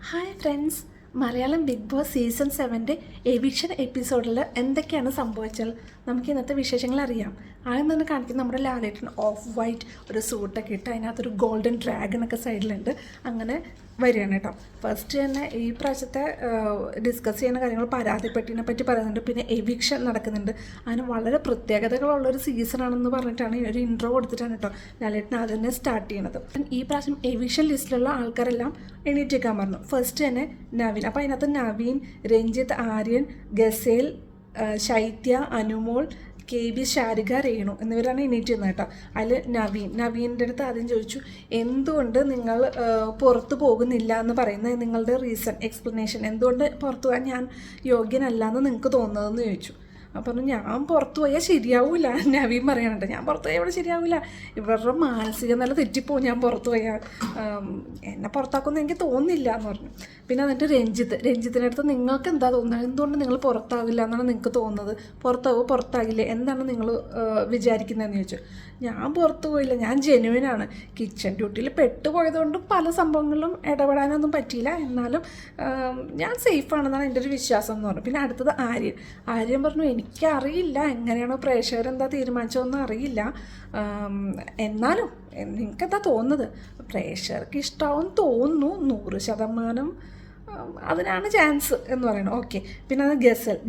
Hi friends, Malayalam Bigg Boss season 7 eviction എപ്പിസോഡിൽ എന്തൊക്കെയാണ് സംഭവിച്ചാൽ നമുക്ക് ഇന്നത്തെ വിശേഷങ്ങൾ അറിയാം. ആദ്യം തന്നെ കാണിക്കുന്ന നമ്മുടെ ലാലേട്ടൻ ഓഫ് വൈറ്റ് ഒരു സൂട്ടൊക്കെ ഇട്ട് അതിനകത്തൊരു ഗോൾഡൻ ഡ്രാഗണൊക്കെ സൈഡിലുണ്ട്. അങ്ങനെ വരികയാണ് കേട്ടോ. ഫസ്റ്റ് തന്നെ ഈ പ്രാവശ്യത്തെ ഡിസ്കസ് ചെയ്യുന്ന കാര്യങ്ങൾ പരാതിപ്പെട്ടിനെ പറ്റി പറയുന്നുണ്ട്. പിന്നെ എവിക്ഷൻ നടക്കുന്നുണ്ട്. അതിന് വളരെ പ്രത്യേകതകളുള്ളൊരു സീസണാണെന്ന് പറഞ്ഞിട്ടാണ് ഒരു ഇൻട്രോ കൊടുത്തിട്ടാണ് കേട്ടോ ലാലേട്ടൻ ആദ്യം തന്നെ സ്റ്റാർട്ട് ചെയ്യണത്. ഈ പ്രാവശ്യം എവിക്ഷൻ ലിസ്റ്റിലുള്ള ആൾക്കാരെല്ലാം എണീറ്റേക്കാൻ പറഞ്ഞു. ഫസ്റ്റ് തന്നെ നവീൻ. അപ്പോൾ അതിനകത്ത് നവീൻ, രഞ്ജിത്ത്, ആര്യൻ, ഗസേൽ, ശൈത്യ, അനുമോൾ, KB, ശാരിക, രേണു എന്നിവരാണ് എണീറ്റിരുന്നത് കേട്ടോ. അതിൽ നവീൻ്റെ അടുത്ത് ആദ്യം ചോദിച്ചു, എന്തുകൊണ്ട് നിങ്ങൾ പുറത്തു പോകുന്നില്ല എന്ന് പറയുന്നത് നിങ്ങളുടെ റീസൺ, എക്സ്പ്ലനേഷൻ, എന്തുകൊണ്ട് പുറത്തു പോകാൻ ഞാൻ യോഗ്യനല്ല എന്ന് നിങ്ങൾക്ക് തോന്നുന്നതെന്ന് ചോദിച്ചു. അപ്പം ഞാൻ പുറത്തു പോയാൽ ശരിയാവില്ല. നവീൻ പറയാനുണ്ട്, ഞാൻ പുറത്തു പോയാൽ ഇവിടെ ശരിയാവില്ല, ഇവരുടെ മാനസിക നില തെറ്റിപ്പോവും ഞാൻ പുറത്തു പോയാൽ, എന്നെ പുറത്താക്കുമെന്ന് എനിക്ക് തോന്നുന്നില്ല എന്ന് പറഞ്ഞു. പിന്നെ എന്നിട്ട് രഞ്ജിത്തിൻ്റെ അടുത്ത് നിങ്ങൾക്ക് എന്താ തോന്നുന്നത്, എന്തുകൊണ്ട് നിങ്ങൾ പുറത്താവില്ല എന്നാണ് നിങ്ങൾക്ക് തോന്നുന്നത്, പുറത്താകില്ലേ, എന്താണ് നിങ്ങൾ വിചാരിക്കുന്നതെന്ന് ചോദിച്ചു. ഞാൻ പുറത്തു പോയില്ല, ഞാൻ ജെനുവിനാണ്. കിച്ചൺ ഡ്യൂട്ടിയിൽ പെട്ടുപോയതുകൊണ്ട് പല സംഭവങ്ങളിലും ഇടപെടാനൊന്നും പറ്റിയില്ല, എന്നാലും ഞാൻ സേഫാണെന്നാണ് എൻ്റെ ഒരു വിശ്വാസം എന്ന് പറഞ്ഞു. പിന്നെ അടുത്തത് ആര്യൻ പറഞ്ഞു, എനിക്കറിയില്ല എങ്ങനെയാണോ പ്രേക്ഷകരെന്താ തീരുമാനിച്ചതെന്ന് അറിയില്ല, എന്നാലും നിങ്ങൾക്കെന്താ തോന്നുന്നത്, പ്രേക്ഷകർക്ക് ഇഷ്ടമാവും തോന്നുന്നു, 100% അതിനാണ് ചാൻസ് എന്ന് പറയണം. ഓക്കെ. പിന്നെ അത്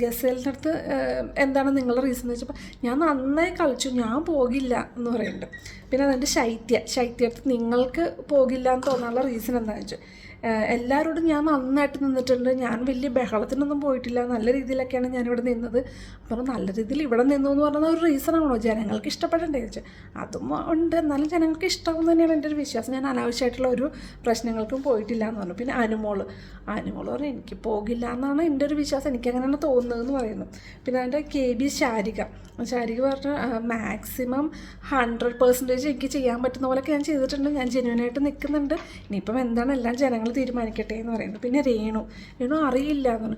ഗസലിൻ്റെ അടുത്ത് എന്താണ് നിങ്ങളുടെ റീസൺ എന്ന് വെച്ചപ്പോൾ ഞാൻ നന്നായി കളിച്ചു, ഞാൻ പോകില്ല എന്ന് പറയുന്നുണ്ട്. പിന്നെ അതിൻ്റെ ശൈത്യ അടുത്ത് നിങ്ങൾക്ക് പോകില്ല എന്ന് തോന്നാനുള്ള റീസൺ എന്താണെന്ന് വെച്ചാൽ, എല്ലാവരോടും ഞാൻ നന്നായിട്ട് നിന്നിട്ടുണ്ട്, ഞാൻ വലിയ ബഹളത്തിനൊന്നും പോയിട്ടില്ല, നല്ല രീതിയിലൊക്കെയാണ് ഞാനിവിടെ നിന്നത്. അപ്പോൾ നല്ല രീതിയിൽ ഇവിടെ നിന്നു എന്ന് പറയുന്ന ഒരു റീസണാണോ, ജനങ്ങൾക്ക് ഇഷ്ടപ്പെടേണ്ടത് ചോദിച്ചാൽ അതും ഉണ്ട്, എന്നാലും ജനങ്ങൾക്ക് ഇഷ്ടമാകും തന്നെയാണ് എൻ്റെ ഒരു വിശ്വാസം. ഞാൻ അനാവശ്യമായിട്ടുള്ള ഒരു പ്രശ്നങ്ങൾക്കും പോയിട്ടില്ല എന്ന് പറഞ്ഞു. പിന്നെ അനുമോൾ പറഞ്ഞു, എനിക്ക് പോകില്ല എന്നാണ് എൻ്റെ ഒരു വിശ്വാസം, എനിക്കങ്ങനെയാണ് തോന്നുന്നതെന്ന് പറയുന്നു. പിന്നെ അതിൻ്റെ KB, ശാരിക പറഞ്ഞു, മാക്സിമം 100% എനിക്ക് ചെയ്യാൻ പറ്റുന്ന പോലെയൊക്കെ ഞാൻ ചെയ്തിട്ടുണ്ട്, ഞാൻ ജെന്യുവനായിട്ട് നിൽക്കുന്നുണ്ട്, ഇനിയിപ്പം എന്താണ് എല്ലാം ജനങ്ങൾ തീരുമാനിക്കട്ടെ എന്ന് പറയുന്നത്. പിന്നെ രേണു അറിയില്ല എന്ന്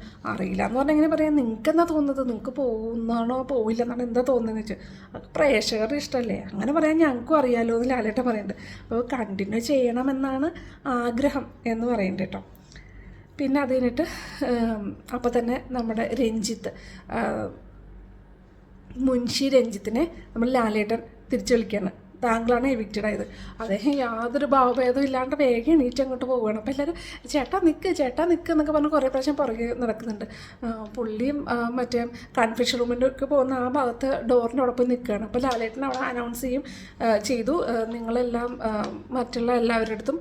പറഞ്ഞാൽ എങ്ങനെ പറയാം, നിങ്ങൾക്ക് എന്താ തോന്നുന്നത്, നിങ്ങൾക്ക് പോകുന്നതാണോ പോവില്ല എന്നാണ് എന്താ തോന്നുന്നതെന്ന് വെച്ചാൽ, അത് പ്രേക്ഷകരുടെ ഇഷ്ടമല്ലേ, അങ്ങനെ പറയാൻ ഞങ്ങൾക്കും അറിയാമല്ലോ എന്ന് ലാലേട്ടൻ പറയുന്നുണ്ട്. അപ്പോൾ കണ്ടിന്യൂ ചെയ്യണമെന്നാണ് ആഗ്രഹം എന്ന് പറയുന്നുണ്ട് കേട്ടോ. പിന്നെ അത് കഴിഞ്ഞിട്ട് അപ്പോൾ തന്നെ നമ്മുടെ മുൻഷി രഞ്ജിത്തിനെ നമ്മൾ ലാലേട്ടൻ തിരിച്ചു വിളിക്കുകയാണ്, താങ്കളാണ് എവിക്റ്റഡ് ആയത്. അദ്ദേഹം യാതൊരു ഭാവഭേദവും ഇല്ലാണ്ട് വേഗം എണീറ്റ് അങ്ങോട്ട് പോവുകയാണ്. അപ്പോൾ എല്ലാവരും ചേട്ടാ നിൽക്ക് എന്നൊക്കെ പറഞ്ഞ് കുറേ പ്രാവശ്യം പുറകെ നടക്കുന്നുണ്ട്. പുള്ളിയും മറ്റേ കൺഫെഷൻ റൂമിൻ്റെ ഒക്കെ പോകുന്ന ആ ഭാഗത്ത് ഡോറിനോടൊപ്പം നിൽക്കുകയാണ്. അപ്പോൾ ലാലേട്ടൻ അവിടെ അനൗൺസ് ചെയ്തു, നിങ്ങളെല്ലാം മറ്റുള്ള എല്ലാവരുടെ അടുത്തും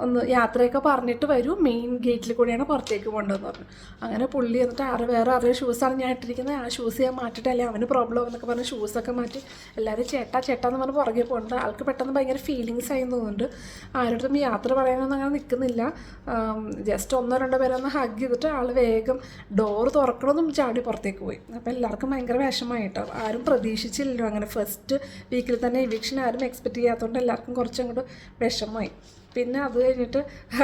ഒന്ന് യാത്രയൊക്കെ പറഞ്ഞിട്ട് വരൂ, മെയിൻ ഗേറ്റിൽ കൂടിയാണ് പുറത്തേക്ക് പോകേണ്ടതെന്ന് പറഞ്ഞു. അങ്ങനെ പുള്ളി എന്നിട്ട് വേറെ ആരുടെ ഷൂസാണ് ഞാൻ ഇട്ടിരിക്കുന്നത്, ആ ഷൂസ് ഞാൻ മാറ്റിയിട്ടല്ലേ അവന് പ്രോബ്ലം എന്നൊക്കെ പറഞ്ഞ് ഷൂസൊക്കെ മാറ്റി എല്ലാവരും ചേട്ടാ എന്ന് പറഞ്ഞ് പുറകെ പോകുന്നുണ്ട്. ആൾക്ക് പെട്ടെന്ന് ഭയങ്കര ഫീലിങ്സ് ആയി തോന്നുന്നുണ്ട്. ആരോടും യാത്ര പറയാനൊന്നും അങ്ങനെ നിൽക്കുന്നില്ല. ജസ്റ്റ് 1-2 പേരൊന്ന് ഹഗ് ചെയ്തിട്ട് ആൾ വേഗം ഡോറ് തുറക്കണമെന്നും ചാടി പുറത്തേക്ക് പോയി. അപ്പോൾ എല്ലാവർക്കും ഭയങ്കര വിഷമമായിട്ടോ, ആരും പ്രതീക്ഷിച്ചില്ലല്ലോ അങ്ങനെ ഫസ്റ്റ് വീക്കിൽ തന്നെ എവിക്ഷൻ ആരും എക്സ്പെക്റ്റ് ചെയ്യാത്തതുകൊണ്ട് എല്ലാവർക്കും കുറച്ചങ്ങോട്ട് വിഷമമായി. പിന്നെ അത് കഴിഞ്ഞിട്ട്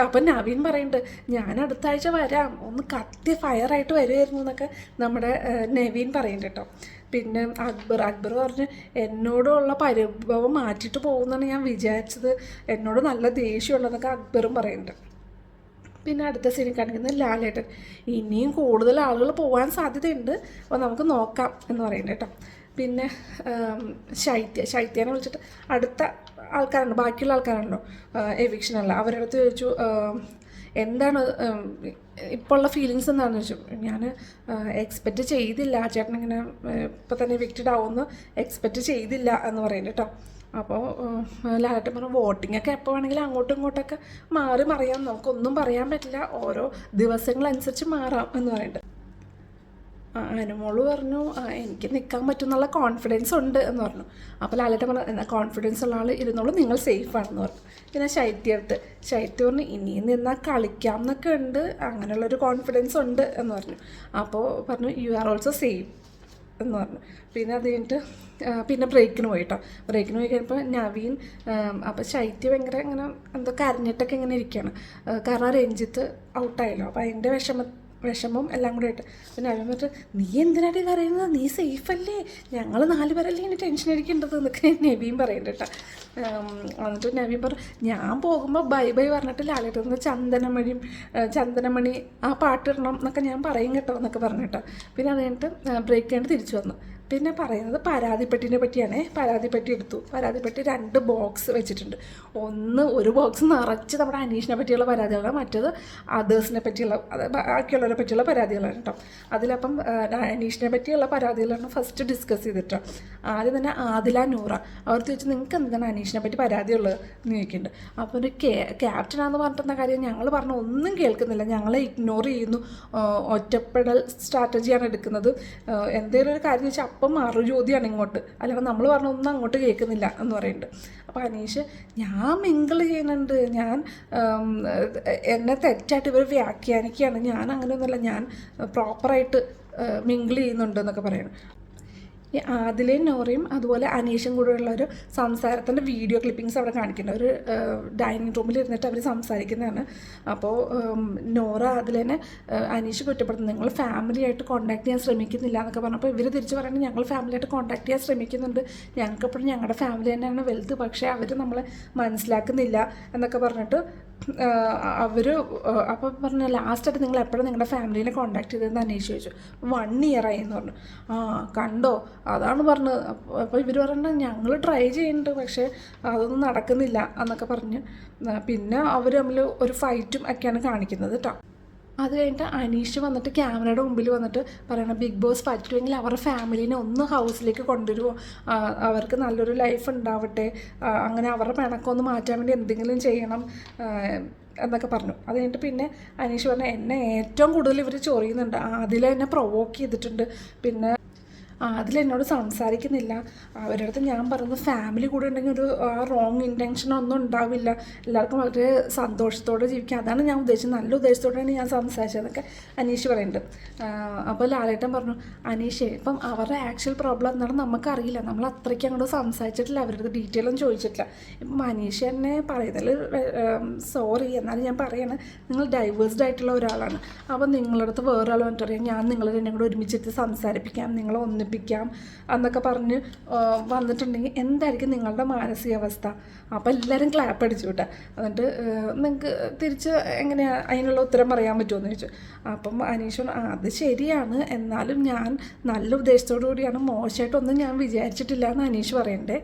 അപ്പം നവീൻ പറയുന്നുണ്ട്, ഞാൻ അടുത്ത ആഴ്ച വരാം, ഒന്ന് കത്തി ഫയറായിട്ട് വരുമായിരുന്നു എന്നൊക്കെ നമ്മുടെ നവീൻ പറയുന്നുണ്ട് കേട്ടോ. പിന്നെ അക്ബർ പറഞ്ഞ്, എന്നോടുള്ള പരിഭവം മാറ്റിയിട്ട് പോകുമെന്നാണ് ഞാൻ വിചാരിച്ചത്, എന്നോട് നല്ല ദേഷ്യമുണ്ടെന്നൊക്കെ അക്ബറും പറയുന്നുണ്ട്. പിന്നെ അടുത്ത സീനിൽ കാണിക്കുന്നത് ലാലേട്ടൻ, ഇനിയും കൂടുതൽ ആളുകൾ പോകാൻ സാധ്യതയുണ്ട്, അപ്പോൾ നമുക്ക് നോക്കാം എന്ന് പറയുന്നുണ്ട് കേട്ടോ. പിന്നെ ശൈത്യനെ വിളിച്ചിട്ട് അടുത്ത ആൾക്കാരുണ്ട്, ബാക്കിയുള്ള ആൾക്കാരുണ്ടോ എവിക്ഷനല്ല, അവരുടെ അടുത്ത് ചോദിച്ചു, എന്താണ് ഇപ്പോൾ ഉള്ള ഫീലിങ്സ് എന്താണെന്ന് ചോദിച്ചു. ഞാൻ എക്സ്പെക്റ്റ് ചെയ്തില്ല ചേട്ടൻ ഇങ്ങനെ ഇപ്പോൾ തന്നെ എവിക്റ്റഡ് ആവുമെന്ന് എക്സ്പെക്റ്റ് ചെയ്തില്ല എന്ന് പറയുന്നത് കേട്ടോ. അപ്പോൾ ലാലേട്ടൻ പറഞ്ഞു, വോട്ടിങ്ങൊക്കെ എപ്പോൾ വേണമെങ്കിലും അങ്ങോട്ടും ഇങ്ങോട്ടൊക്കെ മാറി മറിയാം, നമുക്കൊന്നും പറയാൻ പറ്റില്ല, ഓരോ ദിവസങ്ങളനുസരിച്ച് മാറാം എന്ന് പറയുന്നുണ്ട്. അനുമോള് പറഞ്ഞു, എനിക്ക് നിൽക്കാൻ പറ്റുന്നുള്ള കോൺഫിഡൻസ് ഉണ്ട് എന്ന് പറഞ്ഞു. അപ്പോൾ ലാലേട്ടൻ പറഞ്ഞു, എന്നാൽ കോൺഫിഡൻസ് ഉള്ള ആൾ ഇരുന്നോളൂ, നിങ്ങൾ സേഫാണെന്ന് പറഞ്ഞു. പിന്നെ ശൈത്യ പറഞ്ഞു, ഇനിയും നിന്നാൽ കളിക്കാം എന്നൊക്കെ ഉണ്ട്, അങ്ങനെയുള്ളൊരു കോൺഫിഡൻസ് ഉണ്ട് എന്ന് പറഞ്ഞു. അപ്പോൾ പറഞ്ഞു, യു ആർ ഓൾസോ സേഫ് എന്ന് പറഞ്ഞു. പിന്നെ അത് കഴിഞ്ഞിട്ട് പിന്നെ ബ്രേക്കിന് പോയി കഴിഞ്ഞപ്പോൾ നവീൻ, അപ്പോൾ ശൈത്യ ഭയങ്കര ഇങ്ങനെ എന്തോ കരഞ്ഞിട്ടൊക്കെ ഇങ്ങനെ ഇരിക്കുകയാണ്, കാരണം രഞ്ജിത്ത് ഔട്ടായല്ലോ. അപ്പോൾ അതിൻ്റെ വിഷമവും എല്ലാം കൂടെ ആയിട്ട്. പിന്നെ അവൻ പറഞ്ഞിട്ട് നീ എന്തിനാണ് പറയുന്നത്, നീ സേഫല്ലേ, ഞങ്ങൾ 4 പേരല്ലേ ഇനി ടെൻഷൻ അടിക്കേണ്ടത് എന്നൊക്കെ നവീൻ പറയുന്നുണ്ട് കേട്ടോ. എന്നിട്ട് നവീൻ പറഞ്ഞു ഞാൻ പോകുമ്പോൾ ബൈ ബൈ പറഞ്ഞിട്ട് ലാലേട്ടൻ ചന്ദനമണി ആ പാട്ടിടണം എന്നൊക്കെ ഞാൻ പറയും കേട്ടോ എന്നൊക്കെ പറഞ്ഞു കേട്ടോ. പിന്നെ അത് കഴിഞ്ഞിട്ട് ബ്രേക്ക് കഴിഞ്ഞിട്ട് തിരിച്ചു വന്നു. പിന്നെ പറയുന്നത് പരാതിപ്പെട്ടിനെ പറ്റിയാണേ. പരാതിപ്പെട്ടി എടുത്തു. പരാതിപ്പെട്ടി 2 ബോക്സ് വെച്ചിട്ടുണ്ട്. ഒരു ബോക്സ് നിറച്ച് നമ്മുടെ അനീഷിനെ പറ്റിയുള്ള പരാതികളാണ്, മറ്റേത് അതേഴ്സിനെ പറ്റിയുള്ള ബാക്കിയുള്ളവരെ പറ്റിയുള്ള പരാതികളാണ് കേട്ടോ. അതിലപ്പം അനീഷിനെ പറ്റിയുള്ള പരാതികളാണ് ഫസ്റ്റ് ഡിസ്കസ് ചെയ്തിട്ടോ. ആദ്യം തന്നെ ആദില നൂറ അവർ ചോദിച്ചു നിങ്ങൾക്ക് എന്താണ് അനീഷിനെ പറ്റി പരാതിയുള്ളത് എന്ന് ചോദിക്കുന്നുണ്ട്. അപ്പോൾ ഒരു ക്യാപ്റ്റനാന്ന് പറഞ്ഞിട്ടുന്ന കാര്യം ഞങ്ങൾ പറഞ്ഞു ഒന്നും കേൾക്കുന്നില്ല, ഞങ്ങളെ ഇഗ്നോർ ചെയ്യുന്നു, ഒറ്റപ്പെടൽ സ്ട്രാറ്റജിയാണ് എടുക്കുന്നത്, എന്തെങ്കിലും ഒരു കാര്യം വെച്ചാൽ അപ്പം മറുചോദ്യമാണ് ഇങ്ങോട്ട്, അല്ലെങ്കിൽ നമ്മൾ പറഞ്ഞ ഒന്നും അങ്ങോട്ട് കേൾക്കുന്നില്ല എന്ന് പറയുന്നുണ്ട്. അപ്പോൾ അനീഷ് ഞാൻ മിങ്കിൾ ചെയ്യുന്നുണ്ട്, ഞാൻ എന്നെ തെറ്റായിട്ട് ഇവർ വ്യാഖ്യാനിക്കുകയാണ്, ഞാൻ അങ്ങനെയൊന്നുമല്ല, ഞാൻ പ്രോപ്പറായിട്ട് മിങ്കിൾ ചെയ്യുന്നുണ്ട് എന്നൊക്കെ പറയണം. ഈ ആദിലയും നോറയും അതുപോലെ അനീഷും കൂടെയുള്ള ഒരു സംസാരത്തിൻ്റെ വീഡിയോ ക്ലിപ്പിങ്സ് അവിടെ കാണിക്കുന്നുണ്ട്. ഒരു ഡൈനിങ് റൂമിൽ ഇരുന്നിട്ട് അവർ സംസാരിക്കുന്നതാണ്. അപ്പോൾ നോറ ആദിലേനെ അനീഷ് കുറ്റപ്പെടുത്തുന്നു, നിങ്ങൾ ഫാമിലിയായിട്ട് കോൺടാക്ട് ചെയ്യാൻ ശ്രമിക്കുന്നില്ല എന്നൊക്കെ പറഞ്ഞപ്പോൾ ഇവർ തിരിച്ച് പറയുന്നത് ഞങ്ങൾ ഫാമിലിയായിട്ട് കോൺടാക്ട് ചെയ്യാൻ ശ്രമിക്കുന്നുണ്ട്, ഞങ്ങൾക്കെപ്പോഴും ഞങ്ങളുടെ ഫാമിലി തന്നെയാണ് വലുത്, പക്ഷേ അവർ നമ്മളെ മനസ്സിലാക്കുന്നില്ല എന്നൊക്കെ പറഞ്ഞിട്ട് അവർ അപ്പോൾ പറഞ്ഞ ലാസ്റ്റായിട്ട് നിങ്ങൾ എപ്പോഴും നിങ്ങളുടെ ഫാമിലീനെ കോൺടാക്ട് ചെയ്തതെന്ന് അന്വേഷിച്ച് ചോദിച്ചു. 1 year ആയി എന്ന് പറഞ്ഞു. കണ്ടോ അതാണ് പറഞ്ഞത്. അപ്പോൾ ഇവർ പറഞ്ഞാൽ ഞങ്ങൾ ട്രൈ ചെയ്യുന്നുണ്ട് പക്ഷേ അതൊന്നും നടക്കുന്നില്ല എന്നൊക്കെ പറഞ്ഞ് പിന്നെ അവർ തമ്മിൽ ഒരു ഫൈറ്റും ഒക്കെയാണ് കാണിക്കുന്നത് കേട്ടോ. അത് കഴിഞ്ഞിട്ട് അനീഷ് വന്നിട്ട് ക്യാമറയുടെ മുമ്പിൽ വന്നിട്ട് പറയണം ബിഗ് ബോസ് പറ്റുമെങ്കിൽ അവരുടെ ഫാമിലീനെ ഒന്ന് ഹൗസിലേക്ക് കൊണ്ടുവരുമോ, അവർക്ക് നല്ലൊരു ലൈഫ് ഉണ്ടാവട്ടെ, അങ്ങനെ അവരുടെ പിണക്കമൊന്ന് മാറ്റാൻ വേണ്ടി എന്തെങ്കിലും ചെയ്യണം എന്നൊക്കെ പറഞ്ഞു. അത് കഴിഞ്ഞിട്ട് പിന്നെ അനീഷ് പറഞ്ഞു എന്നെ ഏറ്റവും കൂടുതൽ ഇവർ ചൊറിയുന്നുണ്ട്, അതിലെന്നെ പ്രൊവോക്ക് ചെയ്തിട്ടുണ്ട്, പിന്നെ അതിലെന്നോട് സംസാരിക്കുന്നില്ല, അവരുടെ അടുത്ത് ഞാൻ പറയുന്നത് ഫാമിലി കൂടെ ഉണ്ടെങ്കിൽ ഒരു റോങ് ഇൻറ്റൻഷനൊന്നും ഉണ്ടാവില്ല, എല്ലാവർക്കും വളരെ സന്തോഷത്തോടെ ജീവിക്കാം, അതാണ് ഞാൻ ഉദ്ദേശിച്ചത്, നല്ല ഉദ്ദേശത്തോടെയാണ് ഞാൻ സംസാരിച്ചതെന്നൊക്കെ അനീഷ് പറയുന്നുണ്ട്. അപ്പോൾ ലാലേട്ടൻ പറഞ്ഞു അനീഷേ ഇപ്പം അവരുടെ ആക്ച്വൽ പ്രോബ്ലം എന്താണെന്ന് നമുക്കറിയില്ല, നമ്മൾ അത്രയ്ക്ക് അങ്ങോട്ട് സംസാരിച്ചിട്ടില്ല, അവരുടെ ഡീറ്റെയിലൊന്നും ചോദിച്ചിട്ടില്ല. ഇപ്പം അനീഷ് എന്നെ പറയുന്നതിൽ സോറി, എന്നാലും ഞാൻ പറയാണ് നിങ്ങൾ ഡൈവേഴ്സ്ഡ് ആയിട്ടുള്ള ഒരാളാണ്, അപ്പോൾ നിങ്ങളുടെ അടുത്ത് വേറൊരാൾ വന്നിട്ട് പറയാം ഞാൻ നിങ്ങൾ എന്നെ കൂടെ ഒരുമിച്ചിട്ട് സംസാരിപ്പിക്കാം, നിങ്ങളെ ഒന്നിപ്പിക്കാം എന്നൊക്കെ പറഞ്ഞ് വന്നിട്ടുണ്ടെങ്കിൽ എന്തായിരിക്കും നിങ്ങളുടെ മാനസികാവസ്ഥ. അപ്പോൾ എല്ലാവരും ക്ലാപ്പ് അടിച്ചു വിട്ടാ. എന്നിട്ട് നിങ്ങൾക്ക് തിരിച്ച് എങ്ങനെയാണ് അതിനുള്ള ഉത്തരം പറയാൻ പറ്റുമെന്ന് ചോദിച്ചു. അപ്പം അനീഷ് അത് ശരിയാണ്, എന്നാലും ഞാൻ നല്ല ഉദ്ദേശത്തോടു കൂടിയാണ്, മോശമായിട്ടൊന്നും ഞാൻ വിചാരിച്ചിട്ടില്ല എന്ന് അനീഷ് പറയണ്ടേ.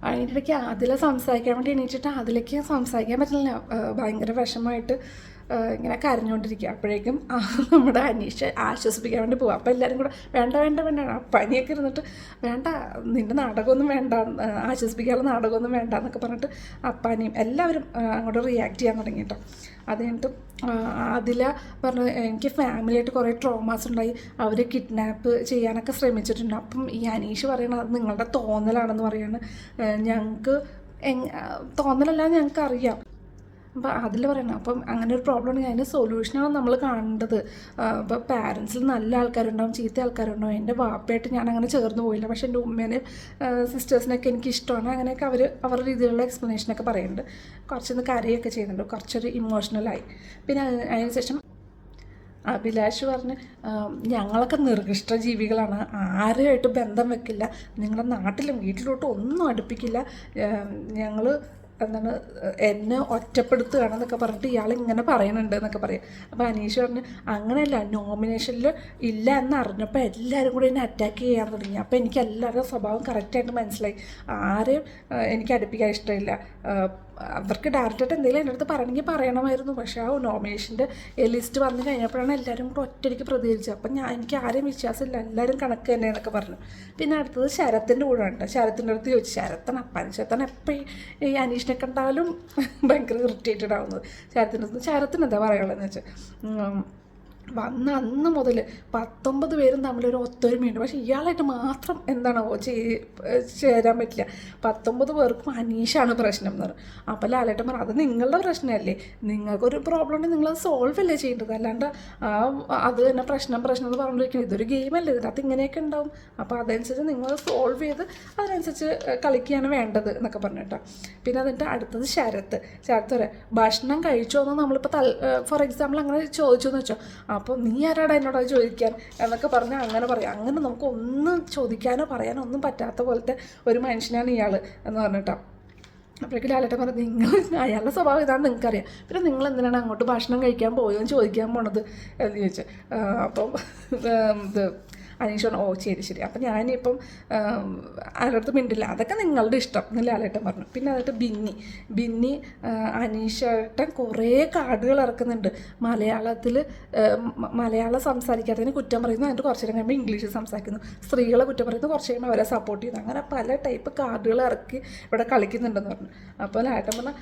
അതിനിടയ്ക്ക് അതിലെ സംസാരിക്കാൻ വേണ്ടി എണീച്ചിട്ട് അതിലേക്ക് സംസാരിക്കാൻ പറ്റില്ല, ഭയങ്കര വിഷമമായിട്ട് ഇങ്ങനെ കരഞ്ഞുകൊണ്ടിരിക്കുക. അപ്പോഴേക്കും നമ്മുടെ അനീഷ് ആശ്വസിപ്പിക്കാൻ വേണ്ടി പോകും. അപ്പോൾ എല്ലാവരും കൂടെ വേണ്ട വേണ്ട വേണ്ട പനിയൊക്കെ ഇരുന്നിട്ട് വേണ്ട നിൻ്റെ നാടകമൊന്നും വേണ്ട, ആശ്വസിപ്പിക്കാനുള്ള നാടകമൊന്നും വേണ്ട എന്നൊക്കെ പറഞ്ഞിട്ട് അപ്പാനിയും എല്ലാവരും അങ്ങോട്ട് റിയാക്ട് ചെയ്യാൻ തുടങ്ങി കേട്ടോ. അത് കഴിഞ്ഞിട്ട് അതില പറഞ്ഞു എനിക്ക് ഫാമിലിയായിട്ട് കുറേ ട്രോമാസ് ഉണ്ടായി, അവർ കിഡ്നാപ്പ് ചെയ്യാനൊക്കെ ശ്രമിച്ചിട്ടുണ്ട്. അപ്പം ഈ അനീഷ് പറയണത് അത് നിങ്ങളുടെ തോന്നലാണെന്ന് പറയാണ്, ഞങ്ങൾക്ക് തോന്നലല്ലാതെ ഞങ്ങൾക്ക് അറിയാം. അപ്പോൾ അതിൽ പറയണം അപ്പം അങ്ങനെ ഒരു പ്രോബ്ലം ഉണ്ടെങ്കിൽ അതിൻ്റെ സൊല്യൂഷനാണ് നമ്മൾ കാണേണ്ടത്. ഇപ്പോൾ പാരൻസിൽ നല്ല ആൾക്കാരുണ്ടാവും, ചീത്ത ആൾക്കാരുണ്ടാവും. എൻ്റെ വാപ്പയായിട്ട് ഞാൻ അങ്ങനെ ചേർന്ന് പോയില്ല, പക്ഷേ എൻ്റെ ഉമ്മേനെയും സിസ്റ്റേഴ്സിനൊക്കെ എനിക്ക് ഇഷ്ടമാണ്. അങ്ങനെയൊക്കെ അവരുടെ രീതിയിലുള്ള എക്സ്പ്ലനേഷനൊക്കെ പറയുന്നുണ്ട്. കുറച്ചൊന്ന് കരയൊക്കെ ചെയ്യുന്നുണ്ട്, കുറച്ചൊരു ഇമോഷണലായി. പിന്നെ അതിനുശേഷം അഭിലാഷ് പറഞ്ഞ് ഞങ്ങളൊക്കെ നിർഗിഷ്ട ജീവികളാണ്, ആരുമായിട്ട് ബന്ധം വെക്കില്ല, നിങ്ങളുടെ നാട്ടിലും വീട്ടിലോട്ടും ഒന്നും അടുപ്പിക്കില്ല, ഞങ്ങൾ എന്താണ് എന്നെ ഒറ്റപ്പെടുത്തുകയാണെന്നൊക്കെ പറഞ്ഞിട്ട് ഇയാൾ ഇങ്ങനെ പറയുന്നുണ്ട് എന്നൊക്കെ പറയും. അപ്പോൾ അനീഷ് പറഞ്ഞ് അങ്ങനെയല്ല, നോമിനേഷനിൽ ഇല്ല എന്നറിഞ്ഞപ്പോൾ എല്ലാവരും കൂടി എന്നെ അറ്റാക്ക് ചെയ്യാൻ തുടങ്ങി. അപ്പോൾ എനിക്ക് എല്ലാവരുടെ സ്വഭാവം കറക്റ്റായിട്ട് മനസ്സിലായി, ആരെയും എനിക്ക് അടുപ്പിക്കാൻ ഇഷ്ടമില്ല, അവർക്ക് ഡയറക്റ്റായിട്ട് എന്തെങ്കിലും എൻ്റെ അടുത്ത് പറയണമെങ്കിൽ പറയണമായിരുന്നു, പക്ഷേ ആ നോമിനേഷൻ്റെ ലിസ്റ്റ് വന്നു കഴിഞ്ഞപ്പോഴാണ് എല്ലാവരും കൂടെ ഒറ്റയ്ക്ക് പ്രതികരിച്ചത്. അപ്പം എനിക്ക് ആരെയും വിശ്വാസമില്ല, എല്ലാവരും കണക്ക് തന്നെ എന്നൊക്കെ പറഞ്ഞു. പിന്നെ അടുത്തത് ശരത്തിൻ്റെ കൂടെ ഉണ്ട്. ശരത്തിൻ്റെ അടുത്ത് ചോദിച്ചു, ശരത്തൻ എപ്പോഴും ഈ അനീഷിനെ കണ്ടാലും ഭയങ്കര ഇറിറ്റേറ്റഡ് ആവുന്നത്. ശരത്തിന് എന്താ പറയുള്ളതെന്ന് വെച്ചാൽ വന്ന അന്ന് മുതൽ 19 പേരും തമ്മിലൊരു ഒത്തൊരുമയുണ്ട്, പക്ഷേ ഇയാളായിട്ട് മാത്രം എന്താണോ ചേരാൻ പറ്റില്ല. 19 പേർക്കും അനീഷാണ് പ്രശ്നം എന്ന് പറഞ്ഞു. അപ്പോൾ ലാലേട്ടൻ പറഞ്ഞു അത് നിങ്ങളുടെ പ്രശ്നമല്ലേ, നിങ്ങൾക്കൊരു പ്രോബ്ലം ഉണ്ടെങ്കിൽ നിങ്ങളത് സോൾവ് അല്ലേ ചെയ്യേണ്ടത്, അല്ലാണ്ട് അത് തന്നെ പ്രശ്നം എന്ന് പറഞ്ഞിരിക്കുന്നത്. ഇതൊരു ഗെയിമല്ലേ, ഇതിനകത്ത് ഇങ്ങനെയൊക്കെ ഉണ്ടാവും, അപ്പോൾ അതനുസരിച്ച് നിങ്ങൾ സോൾവ് ചെയ്ത് അതിനനുസരിച്ച് കളിക്കുകയാണ് വേണ്ടത് എന്നൊക്കെ പറഞ്ഞിട്ടോ. പിന്നെ അതിൻ്റെ അടുത്തത് ശരത്ത് പറയാം ഭക്ഷണം കഴിച്ചോ എന്ന് നമ്മളിപ്പോൾ ഫോർ എക്സാമ്പിൾ അങ്ങനെ ചോദിച്ചോന്ന് വെച്ചോ, അപ്പോൾ നീ ആരാടാ എന്നോട് അത് ചോദിക്കാൻ എന്നൊക്കെ പറഞ്ഞാൽ അങ്ങനെ പറയാം. അങ്ങനെ നമുക്ക് ഒന്നും ചോദിക്കാനോ പറയാനോ ഒന്നും പറ്റാത്ത പോലത്തെ ഒരു മനുഷ്യനാണ് ഇയാൾ എന്ന് പറഞ്ഞിട്ടാണ്. അപ്പോഴേക്കും ലാലേട്ടൻ പറഞ്ഞു, നിങ്ങൾ അയാളുടെ സ്വഭാവം ഇതാണെന്ന് നിങ്ങൾക്കറിയാം, പിന്നെ നിങ്ങൾ എന്തിനാണ് അങ്ങോട്ട് ഭക്ഷണം കഴിക്കാൻ പോയോ എന്ന് ചോദിക്കാൻ പോണത് എന്ന് ചോദിച്ചു. അപ്പം ഇത് അനീഷ് പറഞ്ഞു, ഓ ശരി. അപ്പം ഞാനിപ്പം ആരുടെ മിണ്ടില്ല, അതൊക്കെ നിങ്ങളുടെ ഇഷ്ടം എന്ന് ലാലേട്ടൻ പറഞ്ഞു. പിന്നെ അതിട്ട് ബിന്നി അനീഷേട്ടൻ കുറേ കാർഡുകൾ ഇറക്കുന്നുണ്ട്. മലയാളം സംസാരിക്കാത്തതിന് കുറ്റം പറയുന്നു, എന്നിട്ട് കുറച്ച് നേരം കഴിയുമ്പോൾ ഇംഗ്ലീഷ് സംസാരിക്കുന്നു. സ്ത്രീകളെ കുറ്റം പറയുന്നു, കുറച്ച് കഴിയുമ്പോൾ അവരെ സപ്പോർട്ട് ചെയ്യുന്നു. അങ്ങനെ പല ടൈപ്പ് കാർഡുകൾ ഇറക്കി ഇവിടെ കളിക്കുന്നുണ്ടെന്ന് പറഞ്ഞു. അപ്പോൾ ലാലേട്ടൻ പറഞ്ഞു,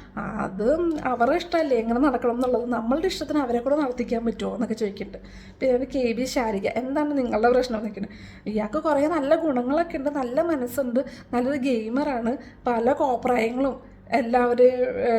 അത് അവരുടെ ഇഷ്ടമല്ലേ എങ്ങനെ നടക്കണം എന്നുള്ളത്, നമ്മളുടെ ഇഷ്ടത്തിന് അവരെ കൂടെ നടത്തിക്കാൻ പറ്റുമോ എന്നൊക്കെ ചോദിക്കുന്നുണ്ട്. പിന്നെ KB ശാരിക, എന്താണ് നിങ്ങളുടെ പ്രശ്നം നിൽക്കുന്നത്? ഇയാൾക്ക് കുറേ നല്ല ഗുണങ്ങളൊക്കെ ഉണ്ട്, നല്ല മനസ്സുണ്ട്, നല്ലൊരു ഗെയിമറാണ്, പല കോപ്രായങ്ങളും എല്ലാവരും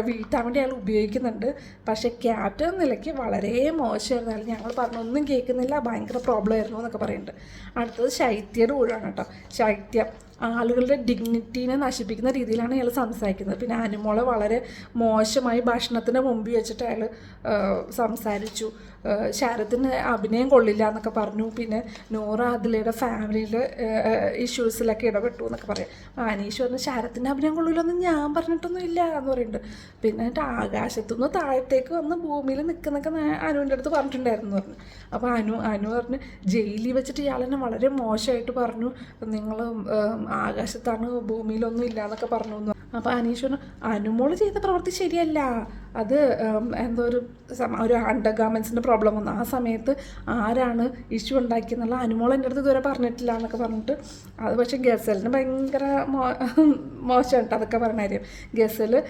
വീഴ്ത്താൻ വേണ്ടി അയാൾ ഉപയോഗിക്കുന്നുണ്ട്. പക്ഷേ ക്യാപ്റ്റൻ നിലയ്ക്ക് വളരെ മോശമായിരുന്നു അയാൾ. ഞങ്ങൾ പറഞ്ഞൊന്നും കേൾക്കുന്നില്ല, ഭയങ്കര പ്രോബ്ലം ആയിരുന്നു എന്നൊക്കെ പറയുന്നുണ്ട്. അടുത്തത് ശൈത്യയുടെ ഊഴാണ് കേട്ടോ. ശൈത്യം ആളുകളുടെ ഡിഗ്നിറ്റീനെ നശിപ്പിക്കുന്ന രീതിയിലാണ് അയാൾ സംസാരിക്കുന്നത്. പിന്നെ അനുമോളെ വളരെ മോശമായി ഭക്ഷണത്തിന് മുമ്പിൽ വെച്ചിട്ട് അയാൾ സംസാരിച്ചു. ശരത്തിന് അഭിനയം കൊള്ളില്ല എന്നൊക്കെ പറഞ്ഞു. പിന്നെ നൂറ അതിലയുടെ ഫാമിലിയിലെ ഇഷ്യൂസിലൊക്കെ ഇടപെട്ടു എന്നൊക്കെ പറയാം. അനീഷ് പറഞ്ഞു, ശരത്തിൻ്റെ അഭിനയം കൊള്ളില്ലെന്ന് ഞാൻ പറഞ്ഞിട്ടൊന്നും ഇല്ല എന്ന് പറയുന്നുണ്ട്. പിന്നെ എന്നിട്ട് ആകാശത്തുനിന്ന് താഴത്തേക്ക് വന്ന് ഭൂമിയിൽ നിൽക്കുന്നൊക്കെ അനുവിൻ്റെ അടുത്ത് പറഞ്ഞിട്ടുണ്ടായിരുന്നു പറഞ്ഞു. അപ്പോൾ അനു പറഞ്ഞ്, ജയിലിൽ വെച്ചിട്ട് ഇയാളെന്നെ വളരെ മോശമായിട്ട് പറഞ്ഞു, നിങ്ങൾ ആകാശത്താണ് ഭൂമിയിലൊന്നും ഇല്ല എന്നൊക്കെ പറഞ്ഞു. അപ്പോൾ അനീഷ് പറഞ്ഞു, അനുമോള് ചെയ്ത പ്രവൃത്തി ശരിയല്ല, അത് എന്തോ ഒരു അണ്ടർ ഗാർമെൻസിൻ്റെ പ്രോബ്ലം വന്നു, ആ സമയത്ത് ആരാണ് ഇഷ്യൂ ഉണ്ടാക്കിയെന്നുള്ള അനുമോൾ എൻ്റെ അടുത്ത് ഇതുവരെ പറഞ്ഞിട്ടില്ല എന്നൊക്കെ പറഞ്ഞിട്ട്. അത് പക്ഷേ ഗസലിന് ഭയങ്കര മോശമായിട്ട് അതൊക്കെ പറഞ്ഞ കാര്യം. ഗസലിൻ്റെ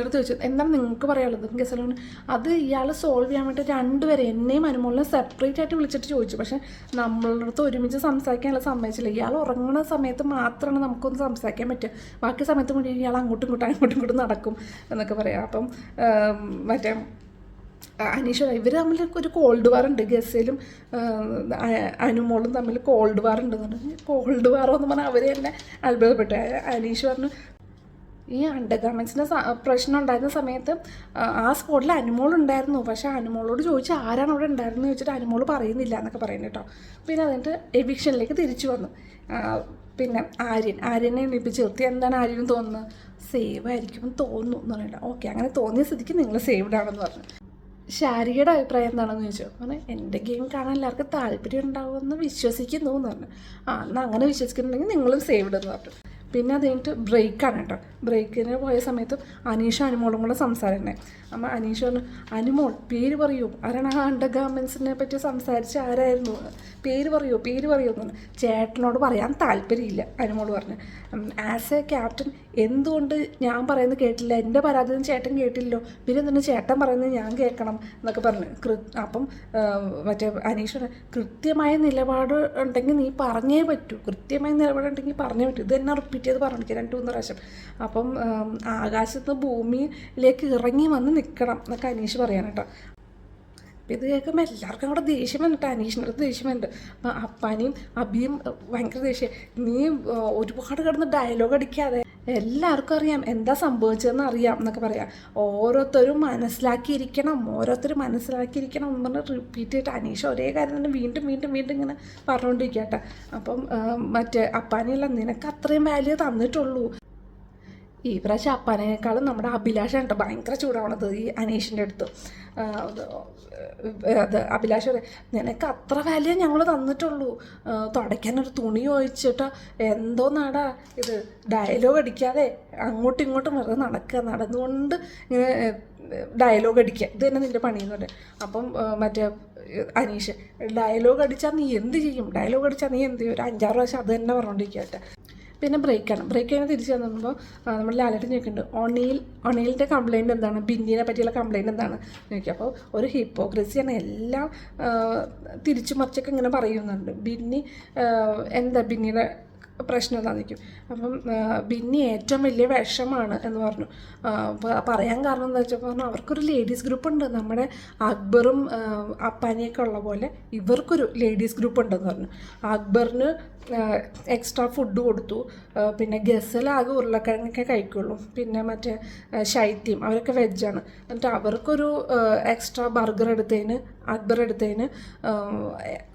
അടുത്ത് ചോദിച്ചു, എന്താണ് നിങ്ങൾക്ക് പറയാനുള്ളത്? ഗസലിന് അത് ഇയാൾ സോൾവ് ചെയ്യാൻ വേണ്ടി രണ്ടുപേരെ എന്നെയും അനുമോളിനെ സെപ്പറേറ്റ് ആയിട്ട് വിളിച്ചിട്ട് ചോദിച്ചു. പക്ഷേ നമ്മളുടെ അടുത്ത് ഒരുമിച്ച് സംസാരിക്കാനുള്ള സമ്മതിച്ചില്ല. ഇയാൾ ഉറങ്ങുന്ന സമയത്ത് മാത്രമാണ് നമുക്കൊന്ന് സംസാരിക്കാൻ പറ്റുക, ബാക്കി സമയത്ത് മുന്നേ ഇയാൾ അങ്ങോട്ടും ഇങ്ങോട്ടും നടക്കും എന്നൊക്കെ പറയാം. അപ്പം മറ്റേ അനീഷ് ഇവർ തമ്മിൽ ഒരു കോൾഡ് വാർ ഉണ്ട്, ഗസലും അനുമോളും തമ്മിൽ കോൾഡ് വാർ ഉണ്ടെന്ന് പറഞ്ഞു. കോൾഡ് വാറോ എന്ന് പറഞ്ഞാൽ അവർ തന്നെ അത്ഭുതപ്പെട്ടു. അനീഷ് പറഞ്ഞു, ഈ അണ്ടർ ഗാർമെൻസിൻ്റെ പ്രശ്നം ഉണ്ടായിരുന്ന സമയത്ത് ആ സ്പോട്ടിൽ അനുമോളുണ്ടായിരുന്നു, പക്ഷേ അനുമോളോട് ചോദിച്ചാൽ ആരാണ് അവിടെ ഉണ്ടായിരുന്നത് ചോദിച്ചിട്ട് അനുമോൾ പറയുന്നില്ല എന്നൊക്കെ പറയുന്നു കേട്ടോ. പിന്നെ അതിൻ്റെ എവിക്ഷനിലേക്ക് തിരിച്ചു വന്നു. പിന്നെ ആര്യനെ എണീപ്പിച്ച് നിർത്തി. എന്താണ് ആര്യന് തോന്നുന്നത്? സേവ് ആയിരിക്കുമെന്ന് തോന്നുന്നു എന്ന് പറഞ്ഞില്ല. ഓക്കെ, അങ്ങനെ തോന്നിയ സ്ഥിതിക്ക് നിങ്ങൾ സേവ്ഡ് ആണെന്ന് പറഞ്ഞു. ശാരികയുടെ അഭിപ്രായം എന്താണെന്ന് ചോദിച്ചു. അങ്ങനെ എൻ്റെ ഗെയിം കാണാൻ എല്ലാവർക്കും താല്പര്യം ഉണ്ടാവുമെന്ന് വിശ്വസിക്കുന്നു എന്ന് പറഞ്ഞു. എന്നാൽ അങ്ങനെ വിശ്വസിക്കുന്നുണ്ടെങ്കിൽ നിങ്ങളും സേവ്ഡ് എന്ന് പറഞ്ഞു. പിന്നെ അത് കഴിഞ്ഞിട്ട് ബ്രേക്കാണ് കേട്ടോ. ബ്രേക്കിന് പോയ സമയത്ത് അനീഷ് അനുമോളും കൂടെ സംസാരിക്കണേ. അമ്മ അനീഷ് പറഞ്ഞു, അനുമോൾ പേര് പറയൂ, ആരാണ് ആ അണ്ടർ ഗാർമെൻസിനെ പറ്റി സംസാരിച്ച് ആരായിരുന്നു, പേര് പറയൂ എന്ന് പറഞ്ഞു. ചേട്ടനോട് പറയാൻ താല്പര്യമില്ല അനുമോൾ പറഞ്ഞു. ആസ് എ ക്യാപ്റ്റൻ എന്തുകൊണ്ട് ഞാൻ പറയുന്നത് കേട്ടില്ല, എൻ്റെ പരാതിയൊന്നും ചേട്ടൻ കേട്ടില്ലല്ലോ, പിന്നെ എന്താണ് ചേട്ടൻ പറയുന്നത് ഞാൻ കേൾക്കണം എന്നൊക്കെ പറഞ്ഞു. അപ്പം മറ്റേ അനീഷ് പറഞ്ഞു, കൃത്യമായ നിലപാട് ഉണ്ടെങ്കിൽ നീ പറഞ്ഞേ പറ്റൂ, കൃത്യമായ നിലപാടുണ്ടെങ്കിൽ പറഞ്ഞേ പറ്റൂ, ഇത് തന്നെ റിപ്പീറ്റ് ചെയ്ത് പറഞ്ഞു 2-3 പ്രാവശ്യം. അപ്പം ആകാശത്ത് ഭൂമിയിലേക്ക് ഇറങ്ങി വന്ന് നിൽക്കണം എന്നൊക്കെ അനീഷ് പറയാൻ കേട്ടോ. അപ്പം ഇത് കേൾക്കുമ്പോൾ എല്ലാവർക്കും കൂടെ ദേഷ്യം വന്നിട്ട് അനീഷിൻ്റെ അടുത്ത് ദേഷ്യം വന്നിട്ട്. അപ്പം അപ്പാനെയും അബിയും ഭയങ്കര ദേഷ്യം, നീ ഒരുപാട് കിടന്ന് ഡയലോഗ് അടിക്കാതെ, എല്ലാവർക്കും അറിയാം എന്താ സംഭവിച്ചതെന്ന് അറിയാം എന്നൊക്കെ പറയാം. ഓരോരുത്തരും മനസ്സിലാക്കിയിരിക്കണം എന്ന് പറഞ്ഞ് റിപ്പീറ്റ് ചെയ്തിട്ട് അനീഷ് ഒരേ കാര്യം തന്നെ വീണ്ടും ഇങ്ങനെ പറഞ്ഞുകൊണ്ടിരിക്കുക കേട്ടോ. അപ്പം മറ്റേ അപ്പാനെയല്ല, നിനക്ക് അത്രയും വാല്യൂ തന്നിട്ടുള്ളൂ. ഈ പ്രാവശ്യം അപ്പാനേക്കാളും നമ്മുടെ അഭിലാഷാണ് കേട്ടോ ഭയങ്കര ചൂടാവണത് ഈ അനീഷിൻ്റെ അടുത്ത്. അത് അഭിലാഷ് പറയും, നിനക്ക് അത്ര വാല്യൂ ഞങ്ങൾ തന്നിട്ടുള്ളൂ, തുടയ്ക്കാനൊരു തുണി ഒഴിച്ചിട്ട് എന്തോ നാടാ ഇത്, ഡയലോഗ് അടിക്കാതെ അങ്ങോട്ടും ഇങ്ങോട്ടും വെറുതെ നടന്നുകൊണ്ട് ഇങ്ങനെ ഡയലോഗ് അടിക്കുക, ഇത് തന്നെ നിൻ്റെ പണിയെന്ന് പറയും. അപ്പം മറ്റേ അനീഷ്, ഡയലോഗ് അടിച്ചാൽ നീ എന്ത് ചെയ്യും, ഒരു 5-6 പ്രാവശ്യം അത് തന്നെ പറഞ്ഞുകൊണ്ടിരിക്കുക കേട്ടോ. പിന്നെ ബ്രേക്ക് കഴിഞ്ഞ് തിരിച്ച് വന്നപ്പോൾ നമ്മൾ ലാലേട്ടൻ ചോദിക്കുന്നുണ്ട്, ഒണിയിലിൻ്റെ കംപ്ലയിൻറ്റ് എന്താണ്, ബിന്നിനെ പറ്റിയുള്ള കംപ്ലയിൻറ്റ് എന്താണ് ചോദിക്കുക. അപ്പോൾ ഒരു ഹിപ്പോക്രസിയാണ്, എല്ലാം തിരിച്ചു മറിച്ചൊക്കെ ഇങ്ങനെ പറയുന്നുണ്ട്. ബിന്നിയുടെ പ്രശ്നം എന്താണെന്നിരിക്കും. അപ്പം ബിന്നി ഏറ്റവും വലിയ വിഷമാണ് എന്ന് പറഞ്ഞു. പറയാൻ കാരണം എന്താ വെച്ചാൽ പറഞ്ഞു, അവർക്കൊരു ലേഡീസ് ഗ്രൂപ്പ് ഉണ്ട്, നമ്മുടെ അക്ബറും അപ്പാനിയൊക്കെ ഉള്ള പോലെ ഇവർക്കൊരു ലേഡീസ് ഗ്രൂപ്പ് ഉണ്ടെന്ന് പറഞ്ഞു. അക്ബറിന് എക്സ്ട്രാ ഫുഡ് കൊടുത്തു, പിന്നെ ഗസലാകെ ഉരുളക്കിഴങ്ങൊക്കെ കഴിക്കുള്ളൂ, പിന്നെ മറ്റേ ശൈത്യം അവരൊക്കെ വെജാണ്, എന്നിട്ട് അവർക്കൊരു എക്സ്ട്രാ ബർഗർ എടുത്തതിന് അക്ബർ എടുത്തതിന്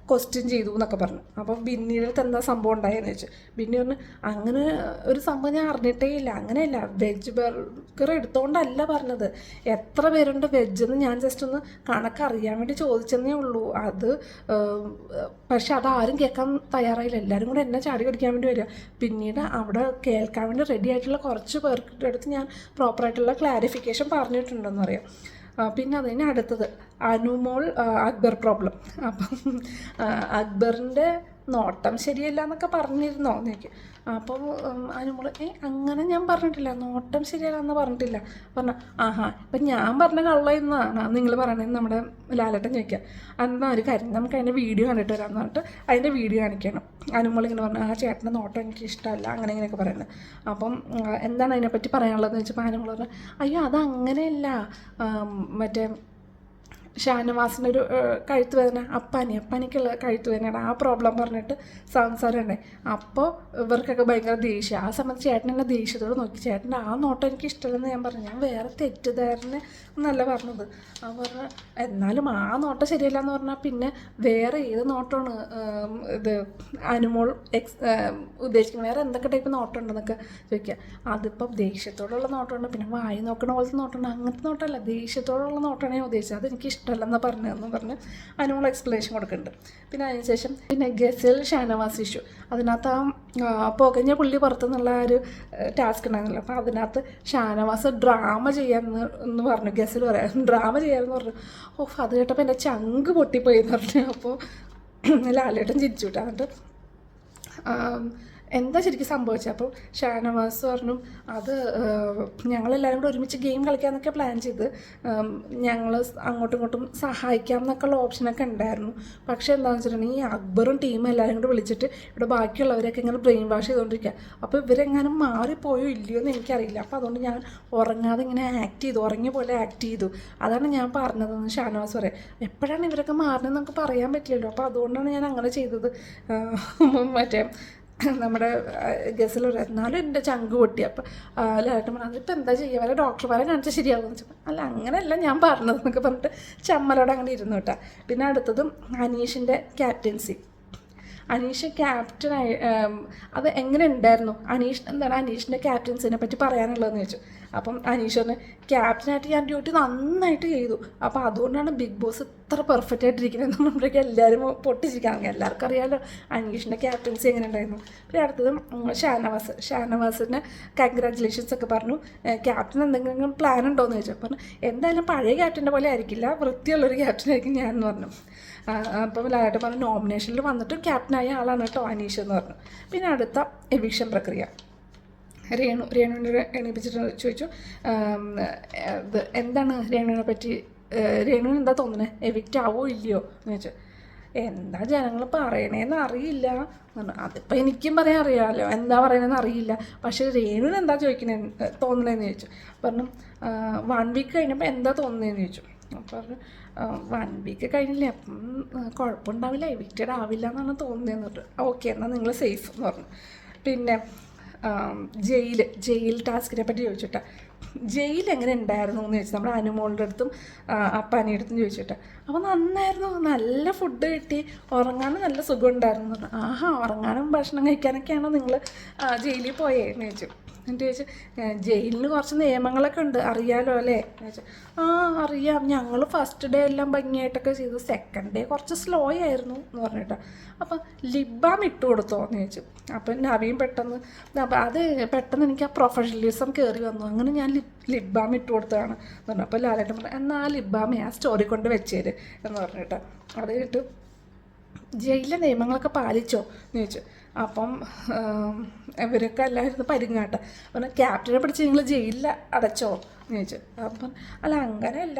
ക്വസ്റ്റ്യൻ ചെയ്തു എന്നൊക്കെ പറഞ്ഞു. അപ്പം ബിന്നിയുടെ അടുത്ത് എന്താ സംഭവം ഉണ്ടായെന്ന് ചോദിച്ചു. ബിന്നി പറഞ്ഞു അങ്ങനെ ഒരു സംഭവം ഞാൻ അറിഞ്ഞിട്ടേ ഇല്ല, അങ്ങനെയല്ല, വെജ് ബർഗർ എടുത്തോണ്ടല്ല പറഞ്ഞത്, എത്ര പേരുണ്ട് വെജെന്ന് ഞാൻ ജസ്റ്റ് ഒന്ന് കണക്കറിയാൻ വേണ്ടി ചോദിച്ചെന്നേ ഉള്ളൂ. അത് പക്ഷെ അതാരും കേൾക്കാൻ തയ്യാറായില്ല, എല്ലാവരും കൂടെ എന്നെ ചാടി കടിക്കാൻ വേണ്ടി വരിക. പിന്നീട് അവിടെ കേൾക്കാൻ വേണ്ടി റെഡി ആയിട്ടുള്ള കുറച്ച് പേരുടെ അടുത്ത് ഞാൻ പ്രോപ്പറായിട്ടുള്ള ക്ലാരിഫിക്കേഷൻ പറഞ്ഞിട്ടുണ്ടെന്ന് അറിയാം. പിന്നെ അതിന് അടുത്തത് അനുമോൾ അക്ബർ പ്രോബ്ലം. അപ്പം അക്ബറിൻ്റെ നോട്ടം ശരിയല്ല എന്നൊക്കെ പറഞ്ഞിരുന്നോ എന്ന് ചോദിക്കും. അപ്പോൾ അനുമോൾ അങ്ങനെ ഞാൻ പറഞ്ഞിട്ടില്ല, നോട്ടം ശരിയല്ല എന്ന് പറഞ്ഞിട്ടില്ല. പറഞ്ഞ ഇപ്പം ഞാൻ പറഞ്ഞ കള്ള എന്നാണ് നിങ്ങൾ പറയണത് നമ്മുടെ ലാലേട്ടൻ ചോദിക്കുക. എന്നാൽ ഒരു കാര്യം, നമുക്ക് അതിൻ്റെ വീഡിയോ കണ്ടിട്ട് വരാമെന്ന് പറഞ്ഞിട്ട് അതിൻ്റെ വീഡിയോ കാണിക്കണം. അനുമോൾ ഇങ്ങനെ പറഞ്ഞു ചേട്ടൻ്റെ നോട്ടം എനിക്ക് ഇഷ്ടമല്ല, അങ്ങനെ ഇങ്ങനെയൊക്കെ പറയുന്നത്. അപ്പം എന്താണ് അതിനെപ്പറ്റി പറയാനുള്ളതെന്ന് വെച്ചപ്പോൾ അനുമോൾ പറഞ്ഞു അയ്യോ അതങ്ങനെയല്ല, മറ്റേ ഷാനവാസിൻ്റെ ഒരു കഴുത്ത് വേദന, അപ്പാനിക്കുള്ള കഴുത്ത് വേദനയുടെ ആ പ്രോബ്ലം പറഞ്ഞിട്ട് സംസാരം ഉണ്ടായി. അപ്പോൾ ഇവർക്കൊക്കെ ഭയങ്കര ദേഷ്യം. ആ സമയത്ത് ചേട്ടൻ എന്നെ ദേഷ്യത്തോട് നോക്കി. ചേട്ടൻ്റെ ആ നോട്ടം എനിക്ക് ഇഷ്ടമല്ലെന്ന് ഞാൻ പറഞ്ഞു, ഞാൻ വേറെ തെറ്റിദ്ധാരണ എന്നല്ല പറഞ്ഞത്. ആ പറഞ്ഞ എന്നാലും ആ നോട്ടം ശരിയല്ല എന്ന് പറഞ്ഞാൽ പിന്നെ വേറെ ഏത് നോട്ടമാണ് ഇത് അനുമോൾ ഉദ്ദേശിക്കുന്നത്, വേറെ എന്തൊക്കെ ടൈപ്പ് നോട്ടം ഉണ്ടെന്നൊക്കെ ചോദിക്കുക. അതിപ്പം ദേഷ്യത്തോടുള്ള നോട്ടമുണ്ട്, പിന്നെ വായി നോക്കണ പോലത്തെ നോട്ടമുണ്ട്, അങ്ങനത്തെ നോട്ടമല്ല, ദേഷ്യത്തോടുള്ള നോട്ടമാണ് ഞാൻ ഉദ്ദേശിച്ചത്, അതെനിക്ക് ഇഷ്ടമല്ലെന്ന് പറഞ്ഞതെന്ന് പറഞ്ഞ് അനുമോൾ എക്സ്പ്ലനേഷൻ കൊടുക്കുന്നുണ്ട്. പിന്നെ അതിനുശേഷം പിന്നെ ഗസൽ ഷാനവാസ് ഇഷ്യൂ, അതിനകത്ത് ആ പുകഞ്ഞ പുള്ളി പുറത്തുനിന്നുള്ള ആ ഒരു ടാസ്ക് ഉണ്ടായിരുന്നല്ലോ. അപ്പോൾ അതിനകത്ത് ഷാനവാസ് ഡ്രാമ ചെയ്യാമെന്ന് പറഞ്ഞു, ഗസൽ പറയാം ഡ്രാമ ചെയ്യാമെന്ന് പറഞ്ഞു. അത് കേട്ടപ്പോൾ എൻ്റെ ചങ്ക് പൊട്ടിപ്പോയി എന്ന് പറഞ്ഞു. അപ്പോൾ ലാലേട്ടൻ ചിരിച്ചു വിട്ടു. എന്നിട്ട് എന്താ ശരിക്കും സംഭവിച്ചത്? അപ്പോൾ ഷാനവാസ് പറഞ്ഞു അത് ഞങ്ങളെല്ലാവരും കൂടെ ഒരുമിച്ച് ഗെയിം കളിക്കാമെന്നൊക്കെ പ്ലാൻ ചെയ്ത് ഞങ്ങൾ അങ്ങോട്ടും ഇങ്ങോട്ടും സഹായിക്കാം എന്നൊക്കെയുള്ള ഓപ്ഷനൊക്കെ ഉണ്ടായിരുന്നു. പക്ഷേ എന്താണെന്ന് വെച്ചിട്ടുണ്ടെങ്കിൽ ഈ അക്ബറും ടീമും എല്ലാവരും കൂടെ വിളിച്ചിട്ട് ഇവിടെ ബാക്കിയുള്ളവരൊക്കെ ഇങ്ങനെ ബ്രെയിൻ വാഷ് ചെയ്തുകൊണ്ടിരിക്കുക. അപ്പോൾ ഇവരെങ്ങാനും മാറിപ്പോയോ ഇല്ലയോ എന്ന് എനിക്കറിയില്ല. അപ്പോൾ അതുകൊണ്ട് ഞാൻ ഉറങ്ങാതെ ഇങ്ങനെ ആക്ട് ചെയ്തു, ഉറങ്ങിയ പോലെ ആക്ട് ചെയ്തു. അതാണ് ഞാൻ പറഞ്ഞതെന്ന് ഷാനവാസ് പറയാം. എപ്പോഴാണ് ഇവരൊക്കെ മാറുന്നതെന്ന് നമുക്ക് പറയാൻ പറ്റില്ലല്ലോ. അപ്പോൾ അതുകൊണ്ടാണ് ഞാൻ അങ്ങനെ ചെയ്തത്. മറ്റേ നമ്മുടെ ഗസൽ എന്നാലും എൻ്റെ ചങ്ക് പൊട്ടി. അപ്പം ലാലേട്ടൻ പറഞ്ഞു ഇപ്പം എന്താ ചെയ്യുക, വരെ ഡോക്ടർമാരെ കാണിച്ചാൽ ശരിയാകുമെന്ന് വെച്ചപ്പോൾ അല്ല അങ്ങനെയല്ല ഞാൻ പറഞ്ഞതെന്നൊക്കെ പറഞ്ഞിട്ട് ചമ്മലോടെ അങ്ങനെ ഇരുന്നു കേട്ടോ. പിന്നെ അടുത്തതും അനീഷിൻ്റെ ക്യാപ്റ്റൻസി. അനീഷ് ക്യാപ്റ്റനായി അത് എങ്ങനെ ഉണ്ടായിരുന്നു, എന്താണ് അനീഷിൻ്റെ ക്യാപ്റ്റൻസിനെ പറ്റി പറയാനുള്ളതെന്ന് ചോദിച്ചു. അപ്പം അനീഷ് പറഞ്ഞു ക്യാപ്റ്റനായിട്ട് ഞാൻ ഡ്യൂട്ടി നന്നായിട്ട് ചെയ്തു, അപ്പോൾ അതുകൊണ്ടാണ് ബിഗ് ബോസ് ഇത്ര പെർഫെക്റ്റ് ആയിട്ടിരിക്കുന്നത് നമ്മളൊക്കെ എല്ലാവരും പൊട്ടിച്ചിരിക്കുകയാണെങ്കിൽ എല്ലാവർക്കും അറിയാമല്ലോ അനീഷിൻ്റെ ക്യാപ്റ്റൻസി എങ്ങനെ ഉണ്ടായിരുന്നു. പിന്നെ അടുത്തതും ഷാനവാസിന് കൺഗ്രാജുലേഷൻസ് ഒക്കെ പറഞ്ഞു. ക്യാപ്റ്റൻ എന്തെങ്കിലും പ്ലാൻ ഉണ്ടോ എന്ന് ചോദിച്ചു. പറഞ്ഞു എന്തായാലും പഴയ ക്യാപ്റ്റൻ്റെ പോലെ ആയിരിക്കില്ല, വൃത്തിയുള്ളൊരു ക്യാപ്റ്റനായിരിക്കും ഞാൻ എന്ന് പറഞ്ഞു. അപ്പം ലാലേട്ടൻ പറഞ്ഞു നോമിനേഷനിൽ വന്നിട്ട് ക്യാപ്റ്റനായ ആളാണ് കേട്ടോ അനീഷ് എന്ന് പറഞ്ഞു. പിന്നെ അടുത്ത എവിക്ഷൻ പ്രക്രിയ, രേണുവിനെ എണീപ്പിച്ചിട്ട് ചോദിച്ചു ഇത് എന്താണ് രേണുവിനെ പറ്റി, രേണുവിന് എന്താ തോന്നുന്നത്, എവിക്റ്റ് ആവോ ഇല്ലയോ എന്ന് ചോദിച്ചു. എന്താ ജനങ്ങൾ പറയണേന്ന് അറിയില്ല എന്ന് പറഞ്ഞു. അതിപ്പോൾ എനിക്കും പറയാൻ അറിയാമല്ലോ എന്താ പറയണതെന്ന് അറിയില്ല, പക്ഷേ രേണുവിന് എന്താ തോന്നണേന്ന് ചോദിച്ചു. പറഞ്ഞു 1 വീക്ക് കഴിഞ്ഞപ്പോൾ എന്താ തോന്നുന്നതെന്ന് ചോദിച്ചു. പറഞ്ഞു 1 വീക്ക് കഴിഞ്ഞില്ലേ, അപ്പം കുഴപ്പമുണ്ടാവില്ല, എവിക്റ്റഡ് ആവില്ല എന്നാണ് തോന്നുന്നതെന്ന് പറഞ്ഞു. ഓക്കെ എന്നാൽ നിങ്ങൾ സേഫ് എന്ന് പറഞ്ഞു. പിന്നെ ജയിൽ ടാസ്കിനെ പറ്റി ചോദിച്ചിട്ട് ജയിൽ എങ്ങനെ ഉണ്ടായിരുന്നു എന്ന് ചോദിച്ചു. നമ്മുടെ അനുമോളുടെ അടുത്തും അപ്പാനിയുടെ അടുത്തും ചോദിച്ചിട്ട്. അപ്പോൾ നന്നായിരുന്നു, നല്ല ഫുഡ് കിട്ടി, ഉറങ്ങാനും നല്ല സുഖം ഉണ്ടായിരുന്നു എന്ന് പറഞ്ഞു. ഉറങ്ങാനും ഭക്ഷണം കഴിക്കാനൊക്കെയാണോ നിങ്ങൾ ജയിലിൽ പോയേന്ന് ചോദിച്ചു. എന്നിട്ട് ചോദിച്ചു ജയിലിന് കുറച്ച് നിയമങ്ങളൊക്കെ ഉണ്ട് അറിയാലോ അല്ലേ എന്ന് ചോദിച്ചു. അറിയാം, ഞങ്ങൾ ഫസ്റ്റ് ഡേ എല്ലാം ഭംഗിയായിട്ടൊക്കെ ചെയ്തു, സെക്കൻഡ് ഡേ കുറച്ച് സ്ലോ ആയിരുന്നു എന്ന് പറഞ്ഞിട്ട്. അപ്പം ലിബാം ഇട്ട് കൊടുത്തോ എന്ന് ചോദിച്ചു. അപ്പം നവീൻ പെട്ടെന്ന് അത് പെട്ടെന്ന് എനിക്ക് ആ പ്രൊഫഷണലിസം കയറി വന്നു, അങ്ങനെ ഞാൻ ലിബാം ഇട്ട് കൊടുത്തതാണ് എന്ന് പറഞ്ഞു. അപ്പോൾ ലാലേട്ടൻ പറഞ്ഞു എന്നാൽ ആ ലിബാമേ ആ സ്റ്റോറി കൊണ്ട് വെച്ചേര് എന്ന് പറഞ്ഞിട്ട്. അത് കഴിഞ്ഞിട്ട് ജയിലിലെ നിയമങ്ങളൊക്കെ പാലിച്ചോ എന്ന് ചോദിച്ചു. അപ്പം ഇവരൊക്കെ എല്ലാവരും പരിങ്ങാട്ട പറഞ്ഞു ക്യാപ്റ്റനെ പിടിച്ച് നിങ്ങൾ ജയിലിൽ അടച്ചോ എന്ന് ചോദിച്ചു. അപ്പം അല്ല അങ്ങനെയല്ല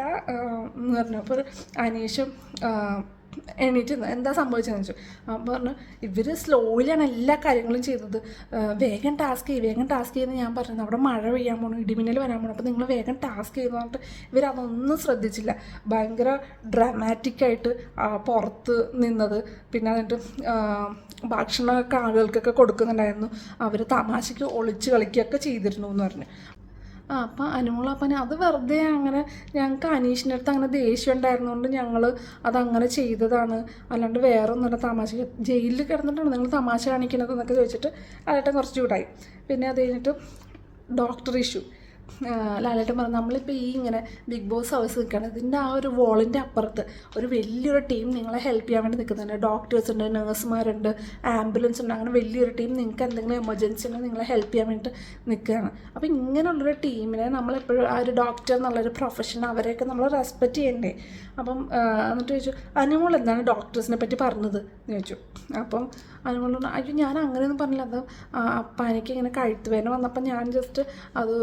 എന്ന് പറഞ്ഞു. അപ്പോൾ അനീഷും എണീറ്റ് എന്താ സംഭവിച്ചതെന്ന് ചോദിച്ചു. അപ്പം പറഞ്ഞു ഇവർ സ്ലോയിലാണ് എല്ലാ കാര്യങ്ങളും ചെയ്തത്, വേഗം ടാസ്ക് ചെയ്യുമെന്ന് ഞാൻ പറഞ്ഞു. അവിടെ മഴ പെയ്യാൻ പോകണം, ഇടിമിന്നൽ വരാൻ പോകണം, അപ്പോൾ നിങ്ങൾ വേഗം ടാസ്ക് ചെയ്യുന്നു പറഞ്ഞിട്ട് ഇവരതൊന്നും ശ്രദ്ധിച്ചില്ല. ഭയങ്കര ഡ്രാമാറ്റിക്കായിട്ട് പുറത്ത് നിന്നത്, പിന്നെ അതിൻ്റെ ഭക്ഷണമൊക്കെ ആളുകൾക്കൊക്കെ കൊടുക്കുന്നുണ്ടായിരുന്നു, അവർ തമാശയ്ക്ക് ഒളിച്ച് കളിക്കുകയൊക്കെ ചെയ്തിരുന്നു എന്ന് പറഞ്ഞു. അപ്പം അനുമോളപ്പനെ അത് വെറുതെ അങ്ങനെ ഞങ്ങൾക്ക് അനീഷിൻ്റെ അടുത്ത് അങ്ങനെ ദേഷ്യം ഉണ്ടായിരുന്നുകൊണ്ട് ഞങ്ങൾ അതങ്ങനെ ചെയ്തതാണ്, അല്ലാണ്ട് വേറെ ഒന്നുമില്ല, തമാശ ജയിലിൽ കിടന്നിട്ടാണ് നിങ്ങൾ തമാശ കാണിക്കുന്നത് എന്നൊക്കെ ചോദിച്ചിട്ട് ലാലേട്ടൻ കുറച്ച് ചൂടായി. പിന്നെ അത് കഴിഞ്ഞിട്ട് ഡോക്ടർ ഇഷ്യൂ ലാലേട്ടൻ പറഞ്ഞു, നമ്മളിപ്പോൾ ഈ ഇങ്ങനെ ബിഗ് ബോസ് ഹൗസ് നിൽക്കുകയാണ്, ഇതിൻ്റെ ആ ഒരു വോളിൻ്റെ അപ്പുറത്ത് ഒരു വലിയൊരു ടീം നിങ്ങളെ ഹെൽപ്പ് ചെയ്യാൻ വേണ്ടി നിൽക്കുന്നുണ്ട്. ഡോക്ടേഴ്സ് ഉണ്ട്, നേഴ്സുമാരുണ്ട്, ആംബുലൻസ് ഉണ്ട്, അങ്ങനെ വലിയൊരു ടീം നിങ്ങൾക്ക് എന്തെങ്കിലും എമർജൻസി ഉണ്ടെങ്കിൽ നിങ്ങളെ ഹെൽപ്പ് ചെയ്യാൻ വേണ്ടിയിട്ട് നിൽക്കുകയാണ്. അപ്പോൾ ഇങ്ങനെയുള്ളൊരു ടീമിനെ നമ്മളെപ്പോഴും ആ ഒരു ഡോക്ടർ എന്നുള്ളൊരു പ്രൊഫഷൻ അവരെയൊക്കെ നമ്മൾ റെസ്പെക്റ്റ് ചെയ്യണ്ടേ. അപ്പം എന്നിട്ട് ചോദിച്ചു, അനുമോൾ എന്താണ് ഡോക്ടേഴ്സിനെ പറ്റി പറഞ്ഞത് എന്ന് ചോദിച്ചു. അപ്പം അനുമോൾ പറഞ്ഞു, അയ്യോ ഞാൻ അങ്ങനെയൊന്നും പറഞ്ഞില്ല, അത് അപ്പാനിക്ക് ഇങ്ങനെ കഴുത്ത് വേദന വന്നപ്പോൾ ഞാൻ ജസ്റ്റ് അത്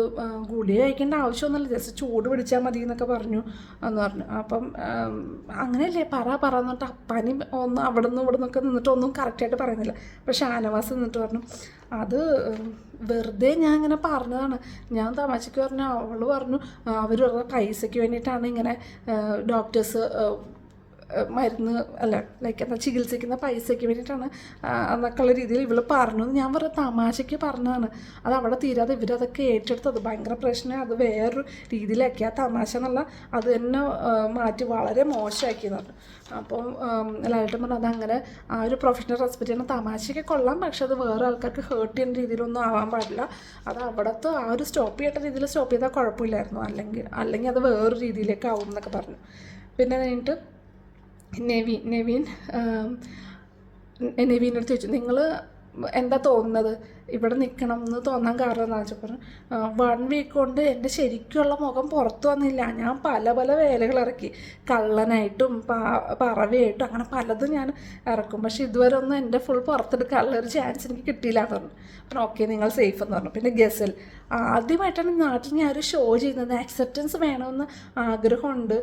ഗുളിക കഴിക്കേണ്ട ആവശ്യമൊന്നുമില്ല, ജസ്റ്റ് ചൂട് പിടിച്ചാൽ മതി എന്നൊക്കെ പറഞ്ഞു എന്ന് പറഞ്ഞു. അപ്പം അങ്ങനെയല്ലേ പറ എന്നിട്ട് അപ്പാനി ഒന്ന് അവിടെ നിന്ന് ഇവിടെ നിന്നൊക്കെ നിന്നിട്ട് ഒന്നും കറക്റ്റായിട്ട് പറയുന്നില്ല. അപ്പോൾ ഷാനവാസ് നിന്നിട്ട് പറഞ്ഞു, അത് വെറുതെ ഞാൻ ഇങ്ങനെ പറഞ്ഞതാണ്, ഞാൻ തമാശയ്ക്ക് പറഞ്ഞു, അവൾ പറഞ്ഞു അവരുടെ പൈസയ്ക്ക് വേണ്ടിയിട്ടാണ് ഇങ്ങനെ ഡോക്ടേഴ്സ് മരുന്ന് അല്ല ലൈക്ക് എന്താ ചികിത്സിക്കുന്ന പൈസയ്ക്ക് വേണ്ടിയിട്ടാണ് എന്നൊക്കെയുള്ള രീതിയിൽ ഇവൾ പറഞ്ഞു. ഞാൻ വെറുതെ തമാശയ്ക്ക് പറഞ്ഞതാണ്, അത് അവിടെ തീരാതെ ഇവരതൊക്കെ ഏറ്റെടുത്തത് ഭയങ്കര പ്രശ്നം, അത് വേറൊരു രീതിയിലാക്കി, ആ തമാശ എന്നുള്ള അത് തന്നെ മാറ്റി വളരെ മോശമാക്കിയെന്ന് പറഞ്ഞു. അപ്പം ലാലേട്ടൻ പറഞ്ഞു, അതങ്ങനെ ആ ഒരു പ്രൊഫഷണൽ റെസ്പെക്റ്റ് ചെയ്യുന്ന തമാശയ്ക്ക് കൊള്ളാം, പക്ഷെ അത് വേറെ ആൾക്കാർക്ക് ഹേർട്ട് ചെയ്യുന്ന രീതിയിലൊന്നും ആവാൻ പാടില്ല, അത് അവിടുത്തെ ആ ഒരു സ്റ്റോപ്പ് ചെയ്യേണ്ട രീതിയിൽ സ്റ്റോപ്പ് ചെയ്താൽ കുഴപ്പമില്ലായിരുന്നു, അല്ലെങ്കിൽ അത് വേറൊരു രീതിയിലേക്ക് ആവും എന്നൊക്കെ പറഞ്ഞു. പിന്നെ കഴിഞ്ഞിട്ട് നെവീൻ്റെ അടുത്ത് ചോദിച്ചു, നിങ്ങൾ എന്താ തോന്നുന്നത് ഇവിടെ നിൽക്കണം എന്ന് തോന്നാൻ കാരണം എന്താണെന്ന് വെച്ചപ്പോൾ 1 വീക്ക് കൊണ്ട് എൻ്റെ ശരിക്കുള്ള മുഖം പുറത്തു വന്നില്ല, ഞാൻ പല വേലകൾ ഇറക്കി, കള്ളനായിട്ടും പറവയായിട്ടും അങ്ങനെ പലതും ഞാൻ ഇറക്കും, പക്ഷെ ഇതുവരെ ഒന്നും എൻ്റെ ഫുൾ പുറത്തെടുക്കാനുള്ള ഒരു ചാൻസ് എനിക്ക് കിട്ടിയില്ല എന്ന് പറഞ്ഞു. അപ്പം ഓക്കെ നിങ്ങൾ സേഫ് എന്ന് പറഞ്ഞു. പിന്നെ ഗസൽ ആദ്യമായിട്ടാണ് നാട്ടിൽ ഞാൻ ഒരു ഷോ ചെയ്യുന്നത്, ആക്സെപ്റ്റൻസ് വേണമെന്ന് ആഗ്രഹമുണ്ട്,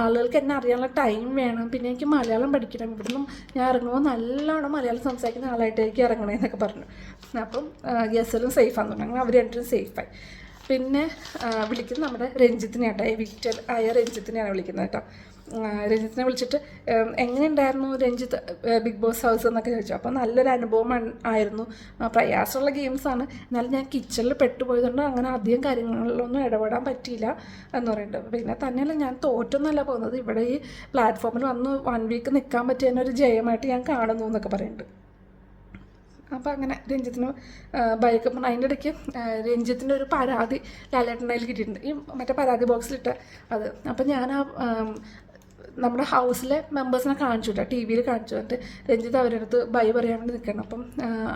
ആളുകൾക്ക് എന്നെ അറിയാനുള്ള ടൈം വേണം, പിന്നെ എനിക്ക് മലയാളം പഠിക്കണം, ഇവിടുന്ന് ഞാൻ ഇറങ്ങുമ്പോൾ നല്ലോണം മലയാളം സംസാരിക്കുന്ന ആളായിട്ടേക്ക് ഇറങ്ങണേ എന്നൊക്കെ പറഞ്ഞു. അപ്പം ഗസലും സേഫാന്ന് പറഞ്ഞു, അങ്ങനെ അവർ രണ്ടും സേഫായി. പിന്നെ വിളിക്കുന്നത് നമ്മുടെ രഞ്ജിത്തിനെയാട്ടോ, എവിക്റ്റഡ് ആയ രഞ്ജിത്തിനെയാണ് വിളിക്കുന്നത് കേട്ടോ. രഞ്ജിത്തിനെ വിളിച്ചിട്ട് എങ്ങനെയുണ്ടായിരുന്നു രഞ്ജിത്ത് ബിഗ് ബോസ് ഹൗസ് എന്നൊക്കെ ചോദിച്ചു. അപ്പോൾ നല്ലൊരു അനുഭവം ആയിരുന്നു, പ്രയാസമുള്ള ഗെയിംസാണ്, എന്നാലും ഞാൻ കിച്ചണിൽ പെട്ടുപോയതുകൊണ്ട് അങ്ങനെ അധികം കാര്യങ്ങളിലൊന്നും ഇടപെടാൻ പറ്റിയില്ല എന്ന് പറയുന്നുണ്ട്. പിന്നെ തന്നെയല്ല ഞാൻ തോറ്റൊന്നുമല്ല പോകുന്നത്, ഇവിടെ ഈ പ്ലാറ്റ്ഫോമിൽ വന്ന് 1 വീക്ക് നിൽക്കാൻ പറ്റിയതിനൊരു ജയമായിട്ട് ഞാൻ കാണുന്നു എന്നൊക്കെ പറയുന്നുണ്ട്. അപ്പോൾ അങ്ങനെ രഞ്ജിത്തിന് ബൈക്ക് പറഞ്ഞു. അതിൻ്റെ ഇടയ്ക്ക് രഞ്ജിത്തിൻ്റെ ഒരു പരാതി ലാലേട്ടൻ്റെ കയ്യിൽ കിട്ടിയിട്ടുണ്ട്, ഈ മറ്റേ പരാതി ബോക്സിലിട്ട അത്. അപ്പം ഞാൻ നമ്മുടെ ഹൗസിലെ മെമ്പേഴ്സിനെ കാണിച്ചു കേട്ടോ, ടി വിയിൽ കാണിച്ചു. എന്നിട്ട് രഞ്ജിത്ത് അവരുടെ അടുത്ത് ബൈ പറയാൻ വേണ്ടി നിൽക്കണം. അപ്പം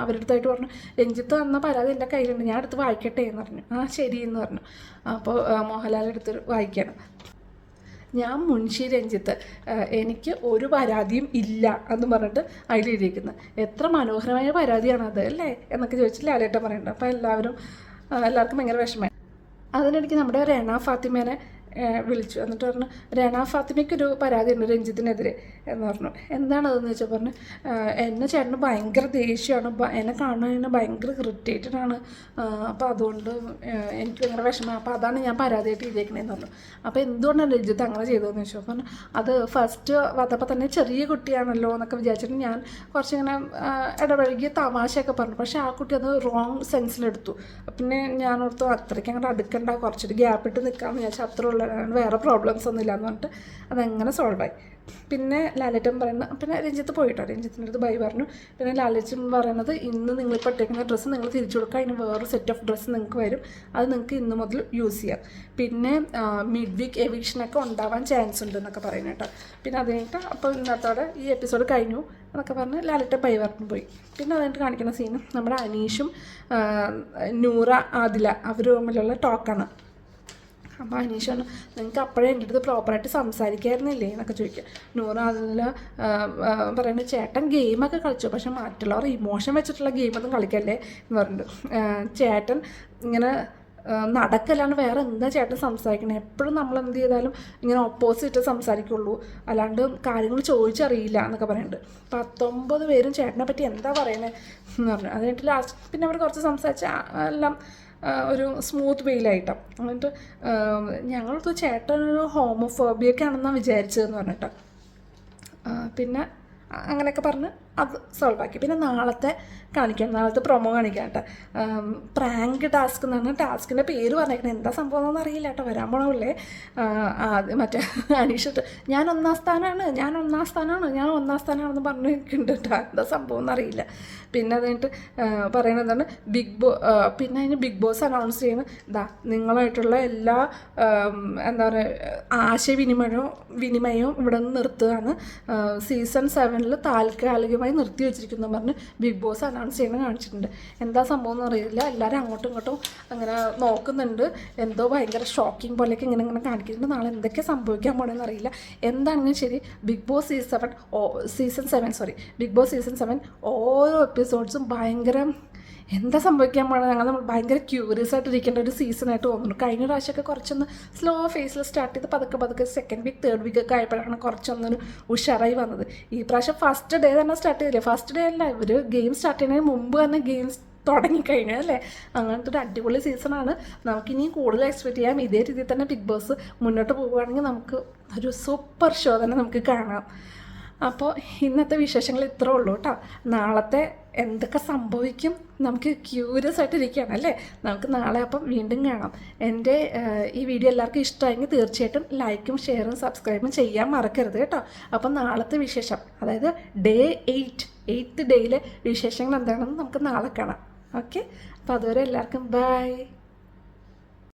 അവരുടെ അടുത്തായിട്ട് പറഞ്ഞു, രഞ്ജിത്ത് തന്ന പരാതി എൻ്റെ കയ്യിലുണ്ട്, ഞാൻ അടുത്ത് വായിക്കട്ടെ എന്ന് പറഞ്ഞു. ആ ശരി എന്ന് പറഞ്ഞു. അപ്പോൾ മോഹൻലാലിൻ്റെ അടുത്ത് വായിക്കണം, ഞാൻ മുൻഷി രഞ്ജിത്ത്, എനിക്ക് ഒരു പരാതിയും ഇല്ല എന്ന് പറഞ്ഞിട്ട് അതിലെഴുതിയിരിക്കുന്നത്. എത്ര മനോഹരമായ പരാതിയാണത് അല്ലേ എന്നൊക്കെ ചോദിച്ചിട്ട് ലാലേട്ടൻ പറയുന്നുണ്ട്. അപ്പോൾ എല്ലാവർക്കും ഭയങ്കര വിഷമമായി. അതിനിടയ്ക്ക് നമ്മുടെ റെന ഫാത്തിമേനെ വിളിച്ചു. എന്നിട്ട് പറഞ്ഞു, റെന ഫാത്തിമയ്ക്കൊരു പരാതി ഉണ്ട് രഞ്ജിത്തിനെതിരെ എന്ന് പറഞ്ഞു. എന്താണതെന്ന് വെച്ചാൽ പറഞ്ഞു, എന്നെ ചേട്ടന് ഭയങ്കര ദേഷ്യമാണ്, എന്നെ കാണുന്നതിന് ഭയങ്കര ഇറിറ്റേറ്റഡ് ആണ്, അപ്പോൾ അതുകൊണ്ട് എനിക്ക് ഭയങ്കര വിഷമമാണ്, അപ്പോൾ അതാണ് ഞാൻ പരാതിയായിട്ട് എഴുതിയേക്കണേന്ന് പറഞ്ഞു. അപ്പോൾ എന്തുകൊണ്ടാണ് രഞ്ജിത്ത് അങ്ങനെ ചെയ്തതെന്ന് ചോദിച്ചു. പറഞ്ഞു, അത് ഫസ്റ്റ് വന്നപ്പോൾ തന്നെ ചെറിയ കുട്ടിയാണല്ലോ എന്നൊക്കെ വിചാരിച്ചിട്ട് ഞാൻ കുറച്ചിങ്ങനെ ഇടപഴകിയ തമാശയൊക്കെ പറഞ്ഞു, പക്ഷേ ആ കുട്ടി അത് റോങ് സെൻസിലെടുത്തു. പിന്നെ ഞാനോർത്തു അത്രയ്ക്ക് അങ്ങോട്ട് അടുക്കണ്ട, കുറച്ചൊരു ഗ്യാപ്പിട്ട് നിൽക്കാമെന്ന് വിചാരിച്ചാൽ അത്ര ഉള്ള, വേറെ പ്രോബ്ലംസ് ഒന്നും ഇല്ലയെന്ന് പറഞ്ഞിട്ട് അതെങ്ങനെ സോൾവായി. പിന്നെ ലാലേട്ടൻ പറയുന്നത്, പിന്നെ രഞ്ജിത്ത് പോയിട്ടോ, രഞ്ജിത്തിൻ്റെ അടുത്ത് ബൈ പറഞ്ഞു. പിന്നെ ലാലേട്ടൻ പറയുന്നത്, ഇന്ന് നിങ്ങളിപ്പോൾ ഇട്ടേക്കുന്ന ഡ്രസ്സ് നിങ്ങൾ തിരിച്ചു കൊടുക്കുക, അതിന് വേറൊരു സെറ്റ് ഓഫ് ഡ്രസ്സ് നിങ്ങൾക്ക് വരും, അത് നിങ്ങൾക്ക് ഇന്ന് മുതൽ യൂസ് ചെയ്യാം. പിന്നെ മിഡ് വീക്ക് എവിക്ഷനൊക്കെ ഉണ്ടാവാൻ ചാൻസ് ഉണ്ട് എന്നൊക്കെ പറയുന്നത് കേട്ടോ. പിന്നെ അത് കഴിഞ്ഞിട്ട് അപ്പോൾ ഇന്നത്തോടെ ഈ എപ്പിസോഡ് കഴിഞ്ഞു എന്നൊക്കെ പറഞ്ഞ് ലാലേട്ടൻ ബൈ പറഞ്ഞു പോയി. പിന്നെ അതുകഴിഞ്ഞിട്ട് കാണിക്കുന്ന സീനും നമ്മുടെ അനീഷും നൂറ ആദില അവർ തമ്മിലുള്ള ടോക്കാണ്. അപ്പോൾ അനീഷ് പറഞ്ഞു, നിങ്ങൾക്ക് അപ്പോഴേ എൻ്റെ അടുത്ത് പ്രോപ്പറായിട്ട് സംസാരിക്കായിരുന്നില്ലേ എന്നൊക്കെ ചോദിക്കുക. നൂറ് അതിൽ പറയുന്നത്, ചേട്ടൻ ഗെയിമൊക്കെ കളിച്ചു, പക്ഷെ മറ്റുള്ളവർ ഇമോഷൻ വെച്ചിട്ടുള്ള ഗെയിമൊന്നും കളിക്കല്ലേ എന്ന് പറഞ്ഞിട്ട്, ചേട്ടൻ ഇങ്ങനെ നടക്കല്ലാണ്ട് വേറെ എന്താ ചേട്ടൻ സംസാരിക്കണേ, എപ്പോഴും നമ്മൾ എന്ത് ചെയ്താലും ഇങ്ങനെ ഓപ്പോസിറ്റ് സംസാരിക്കുള്ളൂ, അല്ലാണ്ട് കാര്യങ്ങൾ ചോദിച്ചറിയില്ല എന്നൊക്കെ പറയുന്നുണ്ട്. 19 പേരും ചേട്ടനെ പറ്റി എന്താ പറയണേ എന്ന് പറഞ്ഞു. അത് കഴിഞ്ഞിട്ട് ലാസ്റ്റ് പിന്നെ അവർ കുറച്ച് സംസാരിച്ച് എല്ലാം ഒരു സ്മൂത്ത് വെയിലായിട്ടാണ്. എന്നിട്ട് ഞങ്ങളത് ചേട്ടനൊരു ഹോമോഫോബിയൊക്കെ ആണെന്നാണ് വിചാരിച്ചതെന്ന് പറഞ്ഞിട്ട് പിന്നെ അങ്ങനെയൊക്കെ പറഞ്ഞ് അത് സോൾവ് ആക്കി. പിന്നെ നാളത്തെ കാണിക്കാം, നാളത്തെ പ്രൊമോ കാണിക്കാം കേട്ടോ. പ്രാങ്ക് ടാസ്ക് എന്നാണ് ടാസ്കിൻ്റെ പേര് പറഞ്ഞേക്കുന്നത്. എന്താ സംഭവം എന്നൊന്നും അറിയില്ല കേട്ടോ. വരാൻ പോണല്ലേ മറ്റേ അനീഷിട്ട് ഞാൻ ഒന്നാം സ്ഥാനമാണെന്ന് പറഞ്ഞു നിൽക്കുന്നുണ്ട് കേട്ടോ. എന്താ സംഭവം എന്നറിയില്ല. പിന്നെ അത് കഴിഞ്ഞിട്ട് പറയുന്നതാണ് പിന്നെ അതിന് ബിഗ് ബോസ് അനൗൺസ് ചെയ്യുന്നത് നിങ്ങളായിട്ടുള്ള എല്ലാ എന്താ പറയുക ആശയവിനിമയവും ഇവിടെ നിന്ന് നിർത്തുകയാണ്. സീസൺ 7 താൽക്കാലികമായി നിർത്തി വെച്ചിരിക്കുന്നു പറഞ്ഞ് ബിഗ് ബോസ് അനൗൺസ് ചെയ്യണം കാണിച്ചിട്ടുണ്ട്. എന്താ സംഭവം എന്ന് അറിയില്ല. എല്ലാവരും അങ്ങോട്ടും ഇങ്ങോട്ടും അങ്ങനെ നോക്കുന്നുണ്ട്. എന്തോ ഭയങ്കര ഷോക്കിംഗ് പോലെയൊക്കെ ഇങ്ങനെ കാണിക്കുന്നുണ്ട്. നാളെ എന്തൊക്കെ സംഭവിക്കാൻ പോകണമെന്ന് അറിയില്ല. എന്താണെങ്കിലും ശരി, ബിഗ് ബോസ് സീസൺ 7 ഓരോ എപ്പിസോഡ്സും ഭയങ്കര എന്താ സംഭവിക്കാൻ പോകണം നമ്മൾ ഭയങ്കര ക്യൂരിയസ് ആയിട്ടിരിക്കേണ്ട ഒരു സീസണായിട്ട് തോന്നുന്നു. കഴിഞ്ഞ പ്രാവശ്യമൊക്കെ കുറച്ചൊന്ന് സ്ലോ ഫേസിൽ സ്റ്റാർട്ട് ചെയ്ത് പതുക്കെ സെക്കൻഡ് വീക്ക് തേർഡ് വീക്കൊക്കെ ആയപ്പോഴാണ് കുറച്ചൊന്നൊരു ഉഷാറായി വന്നത്. ഈ പ്രാവശ്യം ഫസ്റ്റ് ഡേ തന്നെ സ്റ്റാർട്ട് ചെയ്തില്ലേ? ഫസ്റ്റ് ഡേ അല്ല, ഇവർ ഗെയിം സ്റ്റാർട്ട് ചെയ്യുന്നതിന് മുമ്പ് തന്നെ ഗെയിംസ് തുടങ്ങിക്കഴിഞ്ഞാൽ അല്ലേ? അങ്ങനത്തെ ഒരു അടിപൊളി സീസണാണ്. നമുക്കിനിയും കൂടുതൽ എക്സ്പെക്റ്റ് ചെയ്യാം. ഇതേ രീതിയിൽ തന്നെ ബിഗ് ബോസ് മുന്നോട്ട് പോവുകയാണെങ്കിൽ നമുക്ക് ഒരു സൂപ്പർ ഷോ തന്നെ നമുക്ക് കാണാം. അപ്പോൾ ഇന്നത്തെ വിശേഷങ്ങൾ ഇത്രേ ഉള്ളൂ കേട്ടോ. നാളത്തെ എന്തൊക്കെ സംഭവിക്കും നമുക്ക് ക്യൂരിയസ് ആയിട്ടിരിക്കുകയാണ് അല്ലേ? നമുക്ക് നാളെ അപ്പം വീണ്ടും കാണാം. എൻ്റെ ഈ വീഡിയോ എല്ലാവർക്കും ഇഷ്ടമായെങ്കിൽ തീർച്ചയായിട്ടും ലൈക്കും ഷെയറും സബ്സ്ക്രൈബും ചെയ്യാൻ മറക്കരുത് കേട്ടോ. അപ്പം നാളത്തെ വിശേഷം, അതായത് ഡേ 8th ഡേയിലെ വിശേഷങ്ങൾ എന്താണെന്ന് നമുക്ക് നാളെ കാണാം. ഓക്കെ, അപ്പോൾ അതുവരെ എല്ലാവർക്കും ബൈ.